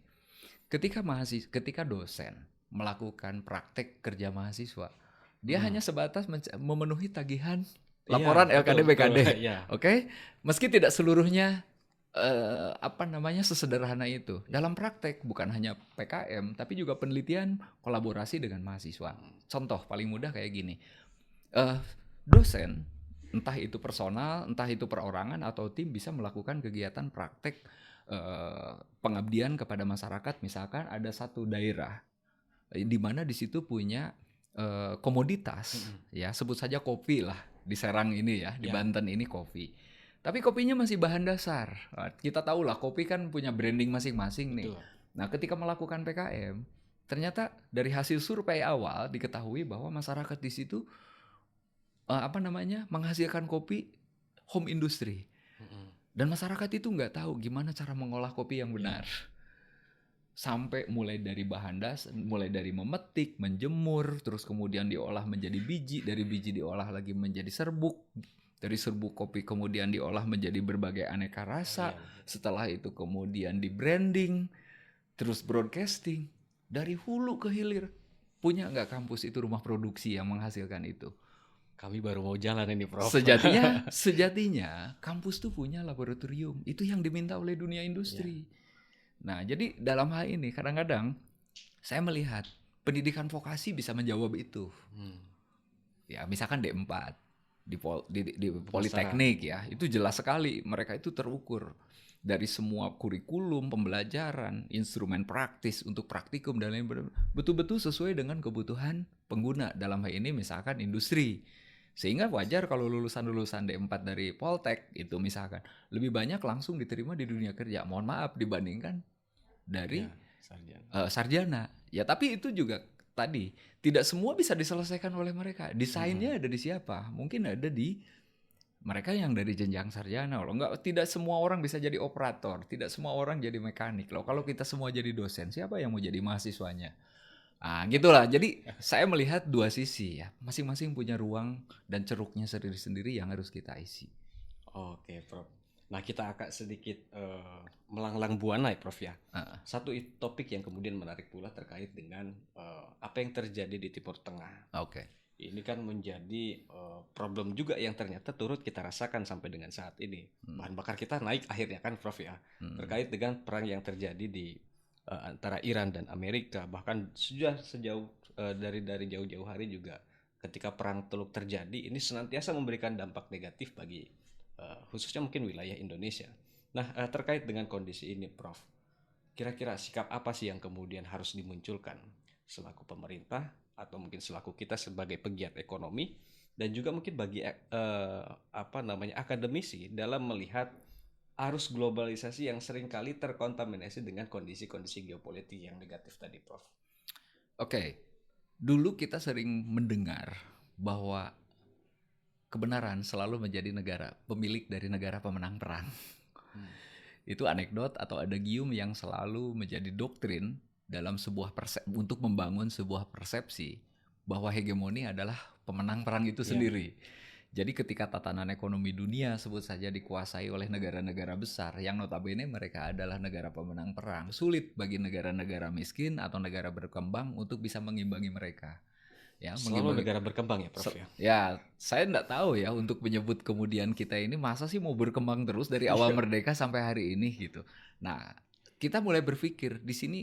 Ketika dosen melakukan praktek kerja mahasiswa, dia hanya sebatas memenuhi tagihan laporan LKD BKD. Oke? Meski tidak seluruhnya sesederhana itu. Dalam praktek bukan hanya PKM tapi juga penelitian kolaborasi dengan mahasiswa. Contoh paling mudah kayak gini. Dosen entah itu personal, entah itu perorangan atau tim bisa melakukan kegiatan praktek pengabdian kepada masyarakat. Misalkan ada satu daerah di mana di situ punya komoditas, ya sebut saja kopi lah di Serang ini ya, di Ya. Banten ini kopi. Tapi kopinya masih bahan dasar. Nah, kita tahu lah kopi kan punya branding masing-masing nih. Betul. Nah, ketika melakukan PKM, ternyata dari hasil survei awal diketahui bahwa masyarakat di situ menghasilkan kopi home industry. Dan masyarakat itu nggak tahu gimana cara mengolah kopi yang benar. Sampai mulai dari bahan dasar, mulai dari memetik, menjemur, terus kemudian diolah menjadi biji, dari biji diolah lagi menjadi serbuk, dari serbuk kopi kemudian diolah menjadi berbagai aneka rasa, setelah itu kemudian di branding, terus broadcasting, dari hulu ke hilir. Punya nggak kampus itu rumah produksi yang menghasilkan itu? Kami baru mau jalan ini, Prof. Sejatinya kampus tuh punya laboratorium. Itu yang diminta oleh dunia industri. Nah, jadi dalam hal ini kadang-kadang saya melihat pendidikan vokasi bisa menjawab itu. Ya, misalkan D4 di Politeknik ya, itu jelas sekali mereka itu terukur dari semua kurikulum, pembelajaran, instrumen praktis untuk praktikum dan lain-lain betul-betul sesuai dengan kebutuhan pengguna, dalam hal ini misalkan industri. Sehingga wajar kalau lulusan-lulusan D4 dari Poltek itu misalkan lebih banyak langsung diterima di dunia kerja. Mohon maaf dibandingkan dari sarjana. Ya tapi itu juga tadi tidak semua bisa diselesaikan oleh mereka. Desainnya ada di siapa? Mungkin ada di mereka yang dari jenjang sarjana loh. Tidak semua orang bisa jadi operator, tidak semua orang jadi mekanik loh. Kalau kita semua jadi dosen, siapa yang mau jadi mahasiswanya? Gitulah. Jadi saya melihat dua sisi ya. Masing-masing punya ruang dan ceruknya sendiri-sendiri yang harus kita isi. Oke, Prof. Nah, kita agak sedikit melanglang buana ya, Prof ya. Satu topik yang kemudian menarik pula terkait dengan apa yang terjadi di Timur Tengah. Oke. Ini kan menjadi problem juga yang ternyata turut kita rasakan sampai dengan saat ini. Bahan bakar kita naik akhirnya kan, Prof ya. Terkait dengan perang yang terjadi di antara Iran dan Amerika, bahkan sudah sejauh dari jauh-jauh hari juga ketika perang Teluk terjadi, ini senantiasa memberikan dampak negatif bagi khususnya mungkin wilayah Indonesia. Nah, terkait dengan kondisi ini, Prof, kira-kira sikap apa sih yang kemudian harus dimunculkan selaku pemerintah atau mungkin selaku kita sebagai pegiat ekonomi dan juga mungkin bagi akademisi dalam melihat arus globalisasi yang seringkali terkontaminasi dengan kondisi-kondisi geopolitik yang negatif tadi, Prof. Oke. Dulu kita sering mendengar bahwa kebenaran selalu menjadi pemilik dari negara pemenang perang. Itu anekdot atau adagium yang selalu menjadi doktrin dalam sebuah untuk membangun sebuah persepsi bahwa hegemoni adalah pemenang perang itu sendiri. Jadi ketika tatanan ekonomi dunia sebut saja dikuasai oleh negara-negara besar yang notabene mereka adalah negara pemenang perang, sulit bagi negara-negara miskin atau negara berkembang untuk bisa mengimbangi mereka. Ya, selalu negara berkembang ya, Prof ya. Ya, saya enggak tahu ya untuk menyebut kemudian kita ini masa sih mau berkembang terus dari awal merdeka sampai hari ini gitu. Nah, kita mulai berpikir di sini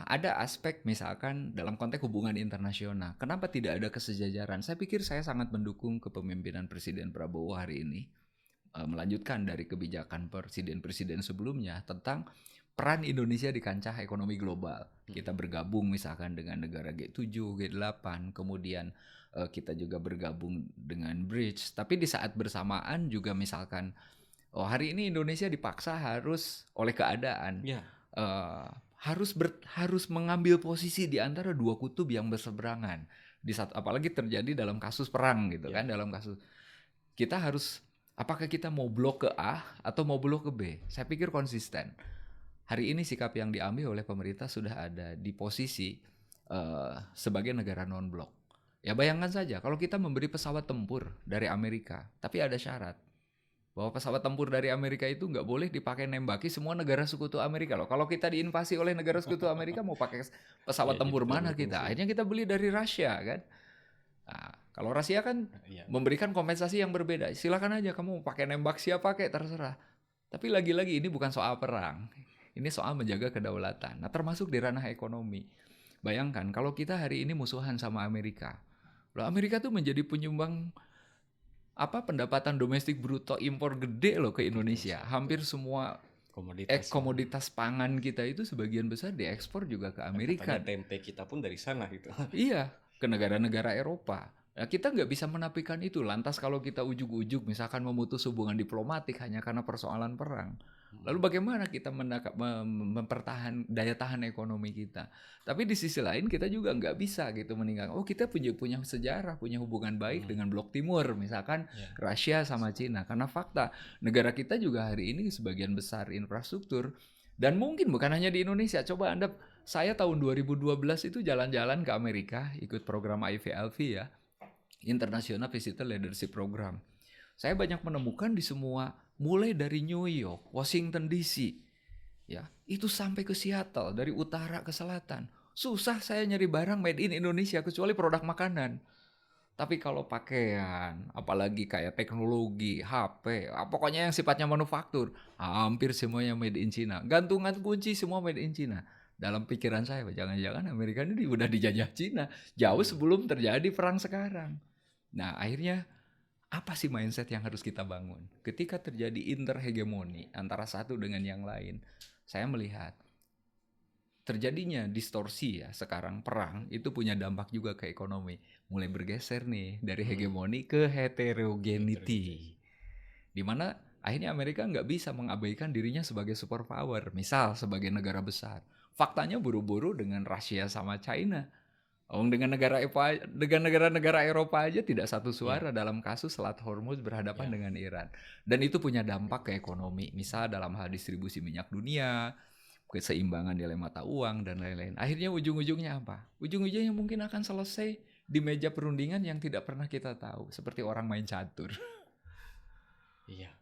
ada aspek misalkan dalam konteks hubungan internasional. Kenapa tidak ada kesejajaran? Saya pikir saya sangat mendukung kepemimpinan Presiden Prabowo hari ini melanjutkan dari kebijakan presiden-presiden sebelumnya tentang peran Indonesia di kancah ekonomi global. Kita bergabung misalkan dengan negara G7, G8, kemudian kita juga bergabung dengan BRICS. Tapi di saat bersamaan juga misalkan hari ini Indonesia dipaksa harus oleh keadaan harus mengambil posisi di antara dua kutub yang berseberangan. Apalagi terjadi dalam kasus perang gitu kan, dalam kasus kita harus apakah kita mau blok ke A atau mau blok ke B? Saya pikir konsisten. Hari ini sikap yang diambil oleh pemerintah sudah ada di posisi sebagai negara non-blok. Ya bayangkan saja kalau kita memberi pesawat tempur dari Amerika, tapi ada syarat bahwa pesawat tempur dari Amerika itu nggak boleh dipakai nembaki semua negara sekutu Amerika loh. Kalau kita diinvasi oleh negara sekutu Amerika mau pakai pesawat tempur mana kita? Akhirnya kita beli dari Rusia kan. Nah, kalau Rusia kan memberikan kompensasi yang berbeda. Silakan aja kamu mau pakai nembak siapa kayak terserah. Tapi lagi-lagi ini bukan soal perang. Ini soal menjaga kedaulatan. Nah, termasuk di ranah ekonomi. Bayangkan kalau kita hari ini musuhan sama Amerika. Loh, Amerika tuh menjadi penyumbang pendapatan domestik bruto impor gede loh ke Indonesia. Hampir semua Komoditas. komoditas pangan kita itu sebagian besar diekspor juga ke Amerika. Katanya tempe kita pun dari sana gitu. Iya, ke negara-negara Eropa. Nah, kita nggak bisa menafikan itu. Lantas kalau kita ujuk-ujuk misalkan memutus hubungan diplomatik hanya karena persoalan perang. Lalu bagaimana kita mempertahan daya tahan ekonomi kita? Tapi di sisi lain kita juga nggak bisa gitu meninggalkan. Oh, kita punya sejarah, punya hubungan baik dengan Blok Timur, misalkan Rusia sama Cina. Karena fakta negara kita juga hari ini sebagian besar infrastruktur. Dan mungkin bukan hanya di Indonesia. Coba saya tahun 2012 itu jalan-jalan ke Amerika, ikut program IVLV ya, International Visitor Leadership Program. Saya banyak menemukan di semua, mulai dari New York, Washington DC, ya, itu sampai ke Seattle, dari utara ke selatan. Susah saya nyari barang made in Indonesia kecuali produk makanan. Tapi kalau pakaian, apalagi kayak teknologi, HP, pokoknya yang sifatnya manufaktur, hampir semuanya made in China. Gantungan kunci semua made in China. Dalam pikiran saya, jangan-jangan Amerika ini udah dijajah China jauh sebelum terjadi perang sekarang. Nah, akhirnya apa sih mindset yang harus kita bangun? Ketika terjadi interhegemoni antara satu dengan yang lain, saya melihat terjadinya distorsi ya sekarang perang itu punya dampak juga ke ekonomi. Mulai bergeser nih dari hegemoni ke heterogeneity. Di mana akhirnya Amerika nggak bisa mengabaikan dirinya sebagai superpower, misal sebagai negara besar. Faktanya buru-buru dengan Rusia sama China. Dengan negara-negara Eropa aja tidak satu suara dalam kasus Selat Hormuz berhadapan dengan Iran. Dan itu punya dampak ke ekonomi. Misal dalam hal distribusi minyak dunia, keseimbangan nilai mata uang, dan lain-lain. Akhirnya ujung-ujungnya apa? Ujung-ujungnya mungkin akan selesai di meja perundingan yang tidak pernah kita tahu. Seperti orang main catur. Iya,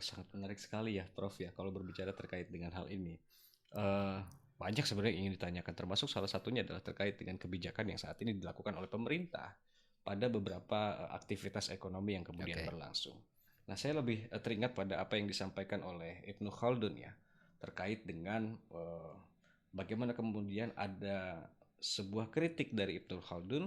sangat menarik sekali ya Prof ya kalau berbicara terkait dengan hal ini. Banyak sebenarnya yang ingin ditanyakan, termasuk salah satunya adalah terkait dengan kebijakan yang saat ini dilakukan oleh pemerintah pada beberapa aktivitas ekonomi yang kemudian berlangsung. Nah, saya lebih teringat pada apa yang disampaikan oleh Ibnu Khaldun ya, terkait dengan bagaimana kemudian ada sebuah kritik dari Ibnu Khaldun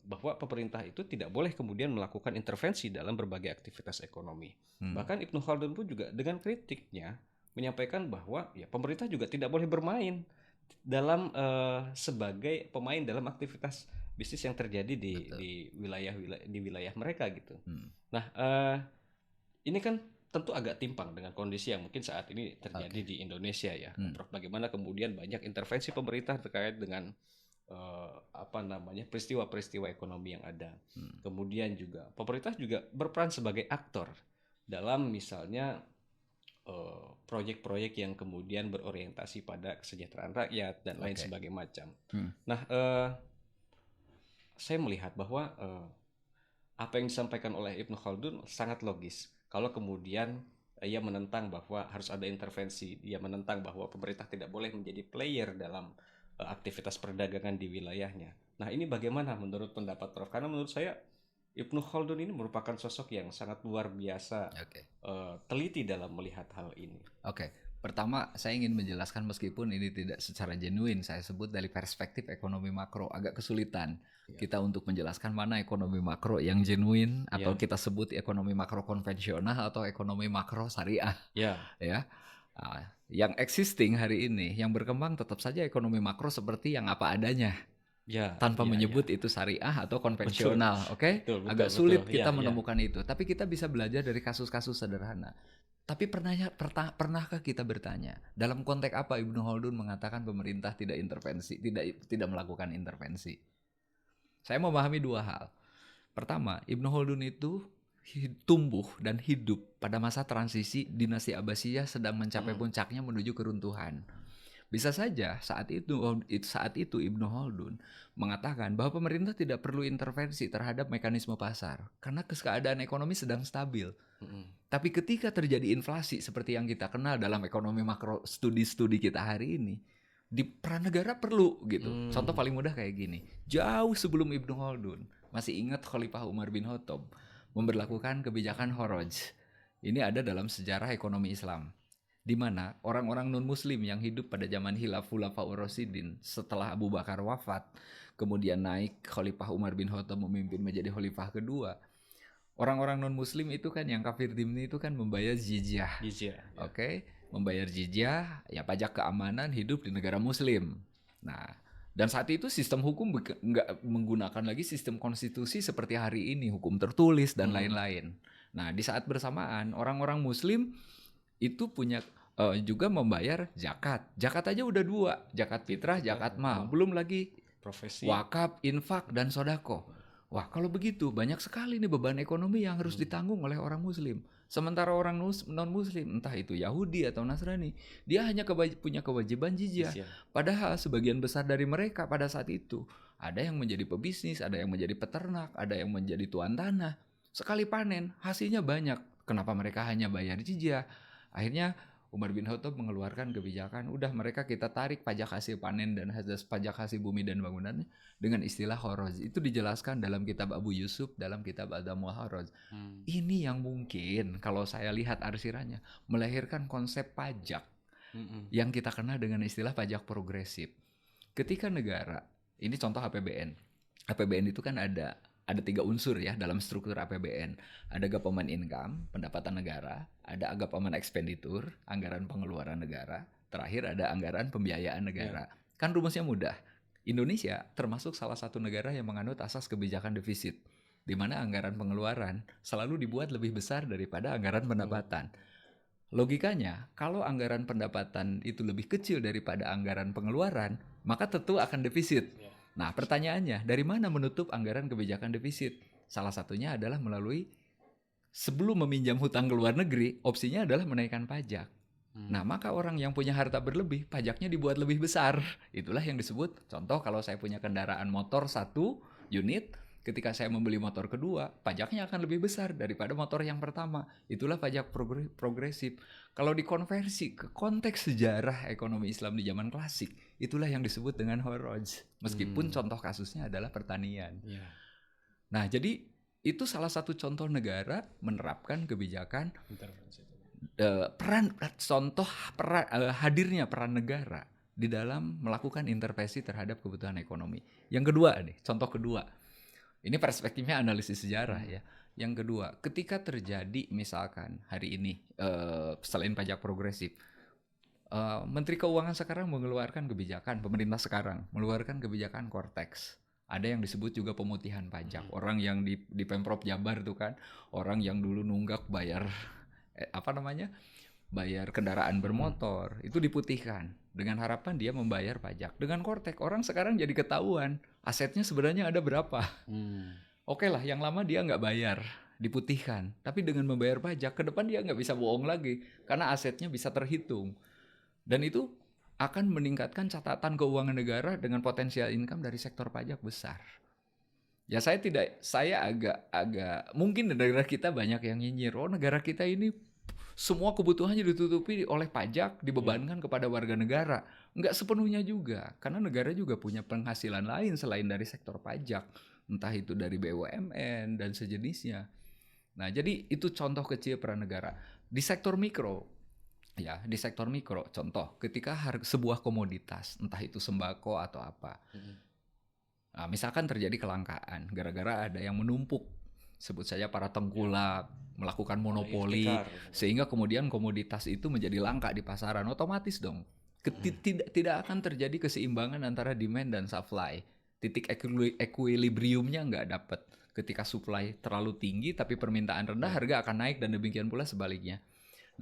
bahwa pemerintah itu tidak boleh kemudian melakukan intervensi dalam berbagai aktivitas ekonomi. Bahkan Ibnu Khaldun pun juga dengan kritiknya menyampaikan bahwa ya pemerintah juga tidak boleh bermain dalam sebagai pemain dalam aktivitas bisnis yang terjadi di wilayah mereka gitu. Nah, ini kan tentu agak timpang dengan kondisi yang mungkin saat ini terjadi di Indonesia ya, Prof. Bagaimana kemudian banyak intervensi pemerintah terkait dengan peristiwa-peristiwa ekonomi yang ada. Kemudian juga pemerintah juga berperan sebagai aktor dalam misalnya proyek-proyek yang kemudian berorientasi pada kesejahteraan rakyat dan lain sebagainya macam. Nah, saya melihat bahwa apa yang disampaikan oleh Ibnu Khaldun sangat logis. Kalau kemudian ia menentang bahwa harus ada intervensi, dia menentang bahwa pemerintah tidak boleh menjadi player dalam aktivitas perdagangan di wilayahnya. Nah, ini bagaimana menurut pendapat Prof? Karena menurut saya Ibnu Khaldun ini merupakan sosok yang sangat luar biasa teliti dalam melihat hal ini. Pertama saya ingin menjelaskan meskipun ini tidak secara genuine saya sebut dari perspektif ekonomi makro agak kesulitan kita untuk menjelaskan mana ekonomi makro yang genuine atau kita sebut ekonomi makro konvensional atau ekonomi makro syariah. Yang existing hari ini yang berkembang tetap saja ekonomi makro seperti yang apa adanya. Tanpa menyebut itu syariah atau konvensional, agak sulit kita menemukan itu. Tapi kita bisa belajar dari kasus-kasus sederhana. Tapi pernahkah kita bertanya dalam konteks apa Ibnu Khaldun mengatakan pemerintah tidak intervensi, tidak melakukan intervensi? Saya memahami dua hal. Pertama, Ibnu Khaldun itu tumbuh dan hidup pada masa transisi dinasti Abbasiyah sedang mencapai puncaknya menuju keruntuhan. Bisa saja saat itu Ibnu Khaldun mengatakan bahwa pemerintah tidak perlu intervensi terhadap mekanisme pasar karena keadaan ekonomi sedang stabil. Tapi ketika terjadi inflasi seperti yang kita kenal dalam ekonomi makro studi kita hari ini, di peran negara perlu gitu. Contoh paling mudah kayak gini. Jauh sebelum Ibnu Khaldun, masih ingat Khalifah Umar bin Khattab memberlakukan kebijakan Kharaj. Ini ada dalam sejarah ekonomi Islam, di mana orang-orang non-muslim yang hidup pada zaman Khulafaur Rasyidin setelah Abu Bakar wafat, kemudian naik Khalifah Umar bin Khattab memimpin menjadi khalifah kedua. Orang-orang non-muslim itu kan yang kafir dhimmi itu kan membayar jizyah. Jizyah. Oke, membayar jizyah, ya pajak keamanan hidup di negara muslim. Nah, dan saat itu sistem hukum nggak menggunakan lagi sistem konstitusi seperti hari ini, hukum tertulis dan lain-lain. Nah, di saat bersamaan orang-orang muslim itu punya juga membayar zakat. Zakat aja udah 2, zakat fitrah, zakat mal. Belum lagi Profesi. wakaf, infak, dan sodako. Wah, kalau begitu banyak sekali nih beban ekonomi yang harus ditanggung oleh orang muslim. Sementara orang non-muslim, entah itu Yahudi atau Nasrani, dia hanya punya kewajiban jizyah. Jizyah. Padahal sebagian besar dari mereka pada saat itu, ada yang menjadi pebisnis, ada yang menjadi peternak, ada yang menjadi tuan tanah. Sekali panen, hasilnya banyak. Kenapa mereka hanya bayar jizyah? Akhirnya Umar bin Khattab mengeluarkan kebijakan, udah mereka kita tarik pajak hasil panen dan pajak hasil bumi dan bangunannya dengan istilah khoroj. Itu dijelaskan dalam kitab Abu Yusuf, dalam kitab Adamul Khoroj. Ini yang mungkin kalau saya lihat arsirannya melahirkan konsep pajak yang kita kenal dengan istilah pajak progresif. Ketika negara, ini contoh APBN. APBN itu kan ada 3 unsur ya dalam struktur APBN. Ada government income, pendapatan negara, ada government expenditure, anggaran pengeluaran negara, terakhir ada anggaran pembiayaan negara. Kan rumusnya mudah. Indonesia termasuk salah satu negara yang menganut asas kebijakan defisit, di mana anggaran pengeluaran selalu dibuat lebih besar daripada anggaran pendapatan. Logikanya, kalau anggaran pendapatan itu lebih kecil daripada anggaran pengeluaran, maka tentu akan defisit. Nah, pertanyaannya, dari mana menutup anggaran kebijakan defisit? Salah satunya adalah melalui sebelum meminjam hutang ke luar negeri, opsinya adalah menaikkan pajak. Nah, maka orang yang punya harta berlebih, pajaknya dibuat lebih besar. Itulah yang disebut, contoh kalau saya punya kendaraan motor 1 unit, ketika saya membeli motor kedua, pajaknya akan lebih besar daripada motor yang pertama. Itulah pajak progresif. Kalau dikonversi ke konteks sejarah ekonomi Islam di zaman klasik, itulah yang disebut dengan khoroj. Meskipun contoh kasusnya adalah pertanian. Nah, jadi itu salah satu contoh negara menerapkan kebijakan hadirnya peran negara di dalam melakukan intervensi terhadap kebutuhan ekonomi. Yang kedua nih, contoh kedua. Ini perspektifnya analisis sejarah ya. Yang kedua, ketika terjadi misalkan hari ini selain pajak progresif, Menteri Keuangan sekarang mengeluarkan kebijakan, pemerintah sekarang mengeluarkan kebijakan Cortex. Ada yang disebut juga pemutihan pajak. Orang yang di Pemprov Jabar tuh kan, orang yang dulu nunggak bayar bayar kendaraan bermotor, itu diputihkan dengan harapan dia membayar pajak. Dengan Cortex, orang sekarang jadi ketahuan asetnya sebenarnya ada berapa. Oke lah, yang lama dia nggak bayar, diputihkan. Tapi dengan membayar pajak, ke depan dia nggak bisa bohong lagi, karena asetnya bisa terhitung. Dan itu akan meningkatkan catatan keuangan negara dengan potensial income dari sektor pajak besar. Ya saya agak mungkin negara kita banyak yang nyinyir, oh negara kita ini semua kebutuhannya ditutupi oleh pajak, dibebankan kepada warga negara. Nggak sepenuhnya juga, karena negara juga punya penghasilan lain selain dari sektor pajak. Entah itu dari BUMN dan sejenisnya. Nah, jadi itu contoh kecil peran negara. Di sektor mikro, contoh ketika sebuah komoditas, entah itu sembako atau apa, nah, misalkan terjadi kelangkaan, gara-gara ada yang menumpuk, sebut saja para tengkulak, melakukan monopoli, sehingga kemudian komoditas itu menjadi langka di pasaran, otomatis dong, tidak akan terjadi keseimbangan antara demand dan supply. Titik equilibriumnya nggak dapat. Ketika supply terlalu tinggi tapi permintaan rendah, harga akan naik dan demikian pula sebaliknya.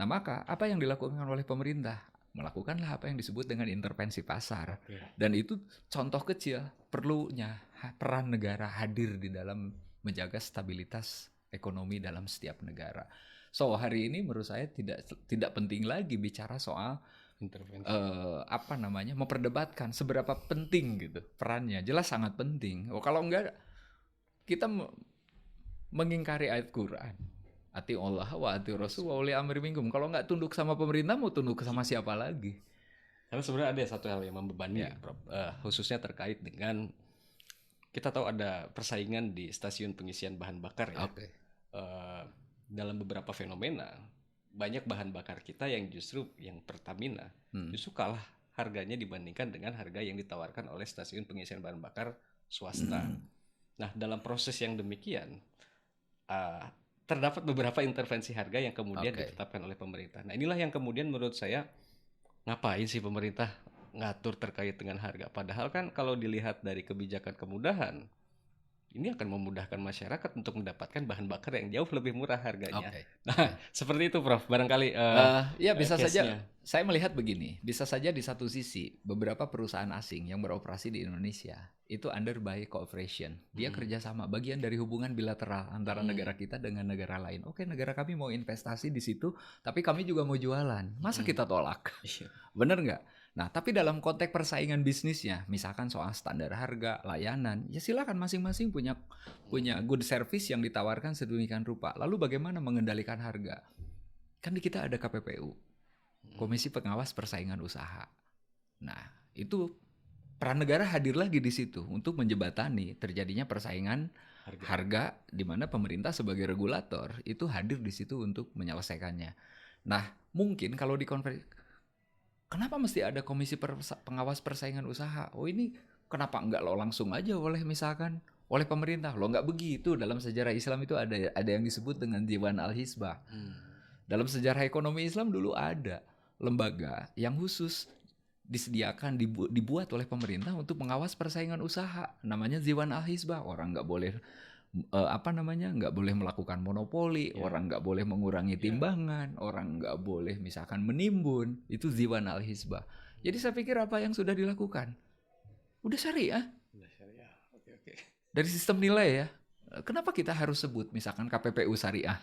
Nah, maka apa yang dilakukan oleh pemerintah? Melakukanlah apa yang disebut dengan intervensi pasar. Dan itu contoh kecil perlunya peran negara hadir di dalam menjaga stabilitas ekonomi dalam setiap negara. So, hari ini menurut saya tidak penting lagi bicara soal intervensi. Memperdebatkan seberapa penting gitu perannya. Jelas sangat penting. Kalau enggak, kita mengingkari ayat Quran. Ati Allah wa ati Rasul wa uli amri minkum. Kalau enggak tunduk sama pemerintah, mau tunduk sama siapa lagi? Karena sebenarnya ada satu hal yang membebani, khususnya terkait dengan, kita tahu ada persaingan di stasiun pengisian bahan bakar ya. Dalam beberapa fenomena, banyak bahan bakar kita yang justru yang Pertamina justru kalah harganya dibandingkan dengan harga yang ditawarkan oleh stasiun pengisian bahan bakar swasta. Nah, dalam proses yang demikian, terdapat beberapa intervensi harga yang kemudian Oke. ditetapkan oleh pemerintah. Nah, inilah yang kemudian menurut saya ngapain sih pemerintah ngatur terkait dengan harga? Padahal kan kalau dilihat dari kebijakan kemudahan, ini akan memudahkan masyarakat untuk mendapatkan bahan bakar yang jauh lebih murah harganya. Oke. Nah, seperti itu Prof. Barangkali Ya bisa saja case-nya. saya melihat begini, bisa saja di satu sisi beberapa perusahaan asing yang beroperasi di Indonesia itu under by cooperation. Dia kerjasama, bagian dari hubungan bilateral antara negara kita dengan negara lain. Oke, negara kami mau investasi di situ, tapi kami juga mau jualan. Masa kita tolak? Iya. Bener nggak? Nah, tapi dalam konteks persaingan bisnisnya, misalkan soal standar harga, layanan, ya silakan masing-masing punya good service yang ditawarkan sedemikian rupa. Lalu bagaimana mengendalikan harga? Kan di kita ada KPPU, Komisi Pengawas Persaingan Usaha. Nah, itu peran negara hadir lagi di situ untuk menjembatani terjadinya persaingan harga di mana pemerintah sebagai regulator itu hadir di situ untuk menyelesaikannya. Nah, mungkin kalau di kenapa mesti ada Komisi Pengawas Persaingan Usaha? Oh ini kenapa enggak lo langsung aja oleh pemerintah? Lo nggak begitu. Dalam sejarah Islam itu ada yang disebut dengan Diwan Al-Hisbah. Dalam sejarah ekonomi Islam dulu ada lembaga yang khusus disediakan dibuat oleh pemerintah untuk mengawas persaingan usaha. Namanya Diwan Al-Hisbah. Orang nggak boleh nggak boleh melakukan monopoli, orang nggak boleh mengurangi timbangan, orang nggak boleh misalkan menimbun, itu Diwan Al-Hisbah. Jadi saya pikir apa yang sudah dilakukan udah syariah Oke. dari sistem nilai ya. Kenapa kita harus sebut misalkan KPPU syariah?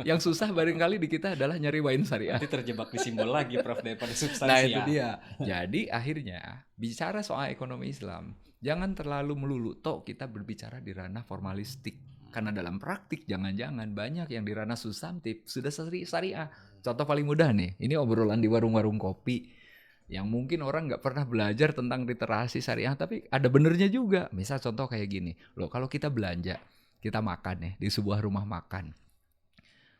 Yang susah barangkali di kita adalah nyari wine syariah. Nanti terjebak di simbol lagi Prof daripada substansi. Nah itu dia. Jadi akhirnya bicara soal ekonomi Islam, jangan terlalu melulu toh kita berbicara di ranah formalistik. Karena dalam praktik jangan-jangan banyak yang di ranah substantif sudah syariah. Contoh paling mudah nih, ini obrolan di warung-warung kopi yang mungkin orang nggak pernah belajar tentang literasi syariah, tapi ada benernya juga. Misal contoh kayak gini, loh kalau kita belanja, kita makan nih di sebuah rumah makan.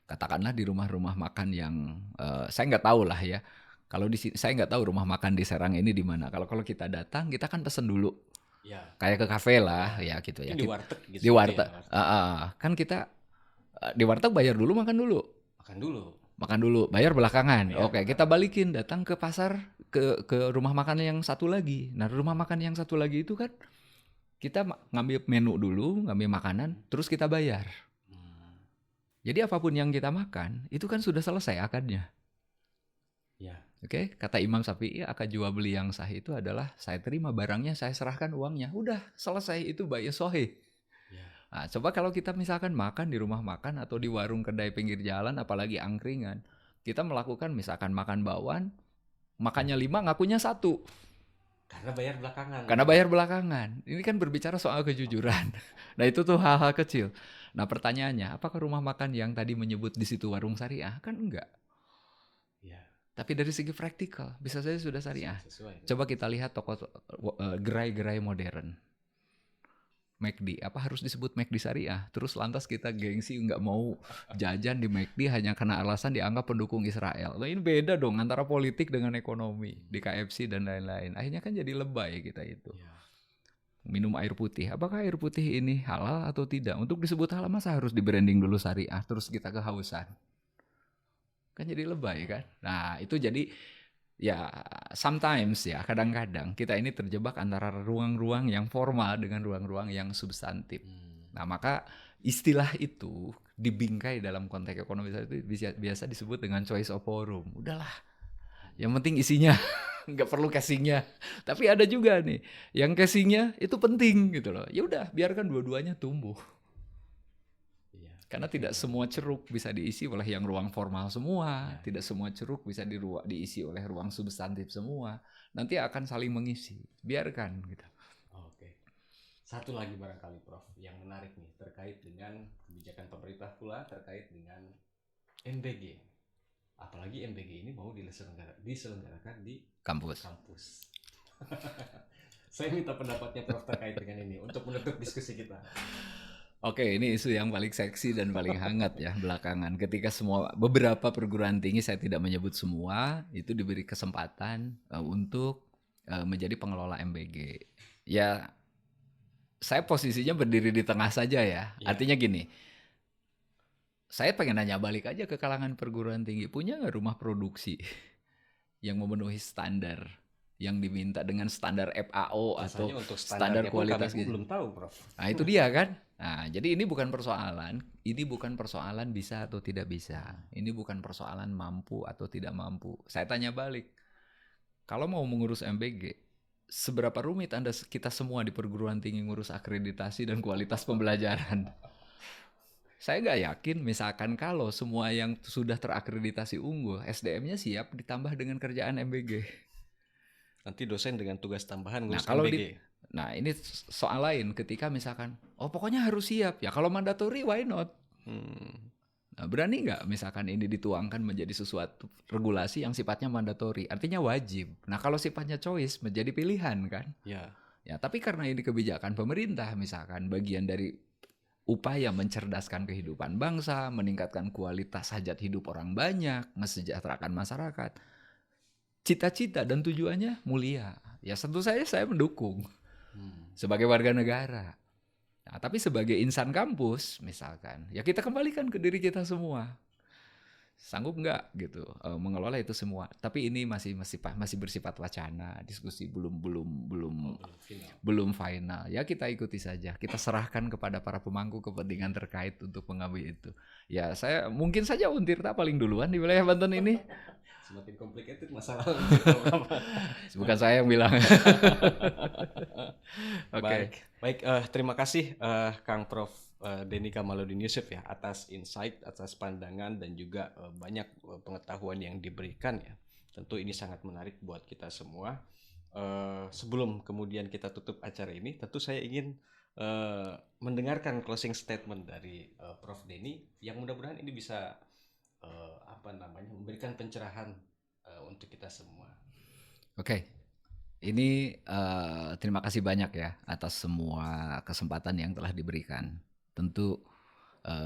Katakanlah di rumah-rumah makan yang saya nggak tahu lah ya. Kalau di sini saya nggak tahu rumah makan di Serang ini di mana. Kalau kita datang kita kan pesen dulu. Ya. Kayak ke kafe lah ya gitu ya. Di warteg gitu. Di warteg. Kan kita di warteg bayar dulu, makan dulu. Makan dulu, bayar belakangan. Oke, kita balikin datang ke pasar ke rumah makan yang satu lagi. Nah, rumah makan yang satu lagi itu kan kita ngambil menu dulu, ngambil makanan, terus kita bayar. Jadi apapun yang kita makan, itu kan sudah selesai akadnya. Ya. Oke, kata Imam Syafi'i, akad jual beli yang sah itu adalah saya terima barangnya, saya serahkan uangnya. Udah, selesai, itu baik sahih. Ya. Nah, coba kalau kita misalkan makan di rumah makan atau di warung kedai pinggir jalan, apalagi angkringan, kita melakukan misalkan makan bakwan, makannya 5, ngakunya 1. Karena bayar belakangan. Ini kan berbicara soal kejujuran. Nah itu tuh hal-hal kecil. Nah pertanyaannya, apakah rumah makan yang tadi menyebut di situ warung syariah? Kan enggak. Ya. Tapi dari segi praktikal, bisa saja sudah syariah. Sesuai. Coba kita lihat toko gerai-gerai modern. McD, apa harus disebut McD syariah? Terus lantas kita gengsi nggak mau jajan di McD hanya karena alasan dianggap pendukung Israel. Nah ini beda dong antara politik dengan ekonomi di KFC dan lain-lain. Akhirnya kan jadi lebay kita itu. Ya. Minum air putih, apakah air putih ini halal atau tidak? Untuk disebut halal masa harus di branding dulu syariah, terus kita kehausan. Kan jadi lebay kan? Nah itu jadi ya sometimes ya kadang-kadang kita ini terjebak antara ruang-ruang yang formal dengan ruang-ruang yang substantif. Nah maka istilah itu dibingkai dalam konteks ekonomi itu biasa disebut dengan choice of forum. Udahlah, yang penting isinya, nggak perlu casingnya. Tapi ada juga nih yang casingnya itu penting gitu loh. Ya udah biarkan dua-duanya tumbuh. Karena tidak semua ceruk bisa diisi oleh yang ruang formal semua. Tidak semua ceruk bisa diisi oleh ruang substantif semua. Nanti akan saling mengisi. Biarkan gitu. Oke. Satu lagi barangkali Prof yang menarik nih terkait dengan kebijakan pemerintah pula terkait dengan MBG. Apalagi MBG ini mau diselenggarakan di kampus. Saya minta pendapatnya Prof terkait dengan ini untuk menutup diskusi kita. Oke, ini isu yang paling seksi dan paling hangat ya belakangan. Ketika beberapa perguruan tinggi, saya tidak menyebut semua, itu diberi kesempatan untuk menjadi pengelola MBG. Ya, saya posisinya berdiri di tengah saja ya. Artinya gini, Saya pengen nanya balik aja ke kalangan perguruan tinggi, punya nggak rumah produksi yang memenuhi standar yang diminta dengan standar FAO atau Biasanya untuk standar standarnya pun kami kualitas pun gitu? belum tahu, Prof. Nah itu dia kan. Nah jadi ini bukan persoalan bisa atau tidak bisa. Ini bukan persoalan mampu atau tidak mampu. Saya tanya balik, kalau mau mengurus MBG, seberapa rumit kita semua di perguruan tinggi ngurus akreditasi dan kualitas pembelajaran? Saya nggak yakin misalkan kalau semua yang sudah terakreditasi unggul, SDM-nya siap ditambah dengan kerjaan MBG. Nanti dosen dengan tugas tambahan Nah ngurus kalau MBG. nah ini soal lain ketika misalkan, oh pokoknya harus siap ya kalau mandatory why not? Nah, berani nggak misalkan ini dituangkan menjadi sesuatu regulasi yang sifatnya mandatori, artinya wajib. Nah kalau sifatnya choice menjadi pilihan kan? Ya. Ya tapi karena ini kebijakan pemerintah misalkan bagian dari upaya mencerdaskan kehidupan bangsa, meningkatkan kualitas hajat hidup orang banyak, mesejahterakan masyarakat. Cita-cita dan tujuannya mulia. Ya tentu saja saya mendukung sebagai warga negara. Nah, tapi sebagai insan kampus misalkan, ya kita kembalikan ke diri kita semua. Sanggup nggak gitu mengelola itu semua? Tapi ini masih bersifat wacana, diskusi belum final. Ya kita ikuti saja. Kita serahkan kepada para pemangku kepentingan terkait untuk mengambil itu. Ya saya mungkin saja Untirta paling duluan di wilayah Banten ini. Semakin complicated masalah. Bukan saya yang bilang. Oke. Baik, terima kasih Kang Prof. Denny Kamaludin Yusuf ya atas insight, atas pandangan dan juga banyak pengetahuan yang diberikan ya. Tentu ini sangat menarik buat kita semua. Sebelum kemudian kita tutup acara ini, tentu saya ingin mendengarkan closing statement dari Prof. Denny yang mudah-mudahan ini bisa memberikan pencerahan untuk kita semua. Oke. Ini terima kasih banyak ya atas semua kesempatan yang telah diberikan. Tentu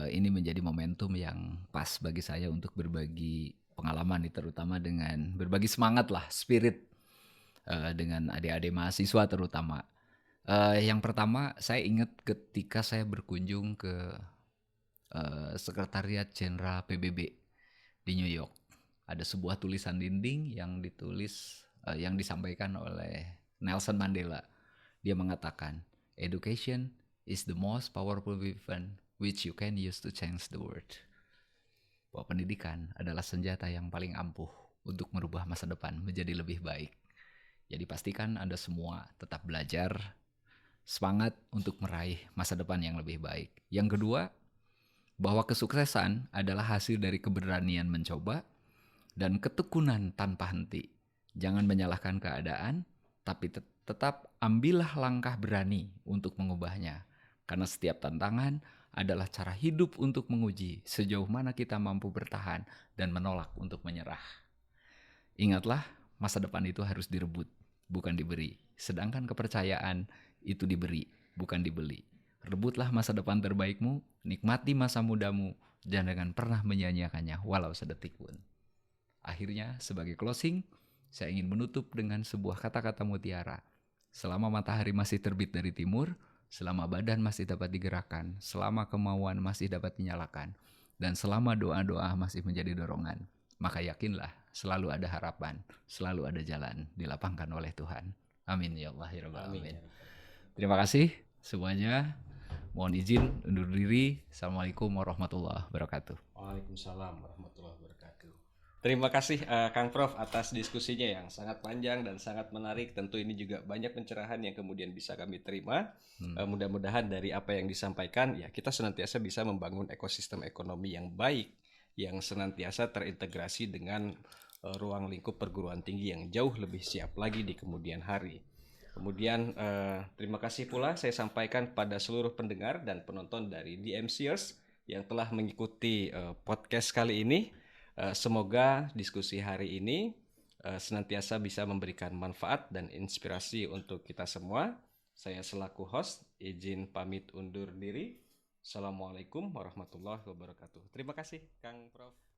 ini menjadi momentum yang pas bagi saya untuk berbagi pengalaman, terutama dengan berbagi semangat lah, spirit dengan adik-adik mahasiswa terutama. Yang pertama, saya ingat ketika saya berkunjung ke Sekretariat Jenderal PBB di New York. Ada sebuah tulisan dinding yang yang disampaikan oleh Nelson Mandela. Dia mengatakan, education is the most powerful weapon which you can use to change the world. Bahwa pendidikan adalah senjata yang paling ampuh untuk merubah masa depan menjadi lebih baik. Jadi pastikan Anda semua tetap belajar, semangat untuk meraih masa depan yang lebih baik. Yang kedua, bahwa kesuksesan adalah hasil dari keberanian mencoba dan ketekunan tanpa henti. Jangan menyalahkan keadaan, tapi tetap ambillah langkah berani untuk mengubahnya. Karena setiap tantangan adalah cara hidup untuk menguji sejauh mana kita mampu bertahan dan menolak untuk menyerah. Ingatlah, masa depan itu harus direbut, bukan diberi. Sedangkan kepercayaan itu diberi, bukan dibeli. Rebutlah masa depan terbaikmu, nikmati masa mudamu, dan jangan pernah menyia-nyiakannya walau sedetik pun. Akhirnya, sebagai closing, saya ingin menutup dengan sebuah kata-kata mutiara. Selama matahari masih terbit dari timur, selama badan masih dapat digerakkan, selama kemauan masih dapat dinyalakan, dan selama doa-doa masih menjadi dorongan, maka yakinlah selalu ada harapan, selalu ada jalan dilapangkan oleh Tuhan. Amin ya Allah ya Rabbal alamin. Terima kasih semuanya. Mohon izin undur diri. Assalamualaikum warahmatullahi wabarakatuh. Waalaikumsalam warahmatullahi wabarakatuh. Terima kasih Kang Prof atas diskusinya yang sangat panjang dan sangat menarik. Tentu ini juga banyak pencerahan yang kemudian bisa kami terima. Mudah-mudahan dari apa yang disampaikan ya kita senantiasa bisa membangun ekosistem ekonomi yang baik, yang senantiasa terintegrasi dengan ruang lingkup perguruan tinggi yang jauh lebih siap lagi di kemudian hari. Kemudian terima kasih pula saya sampaikan pada seluruh pendengar dan penonton dari DMCers yang telah mengikuti podcast kali ini. Semoga diskusi hari ini senantiasa bisa memberikan manfaat dan inspirasi untuk kita semua. Saya selaku host izin pamit undur diri. Assalamualaikum warahmatullahi wabarakatuh. Terima kasih Kang Prof.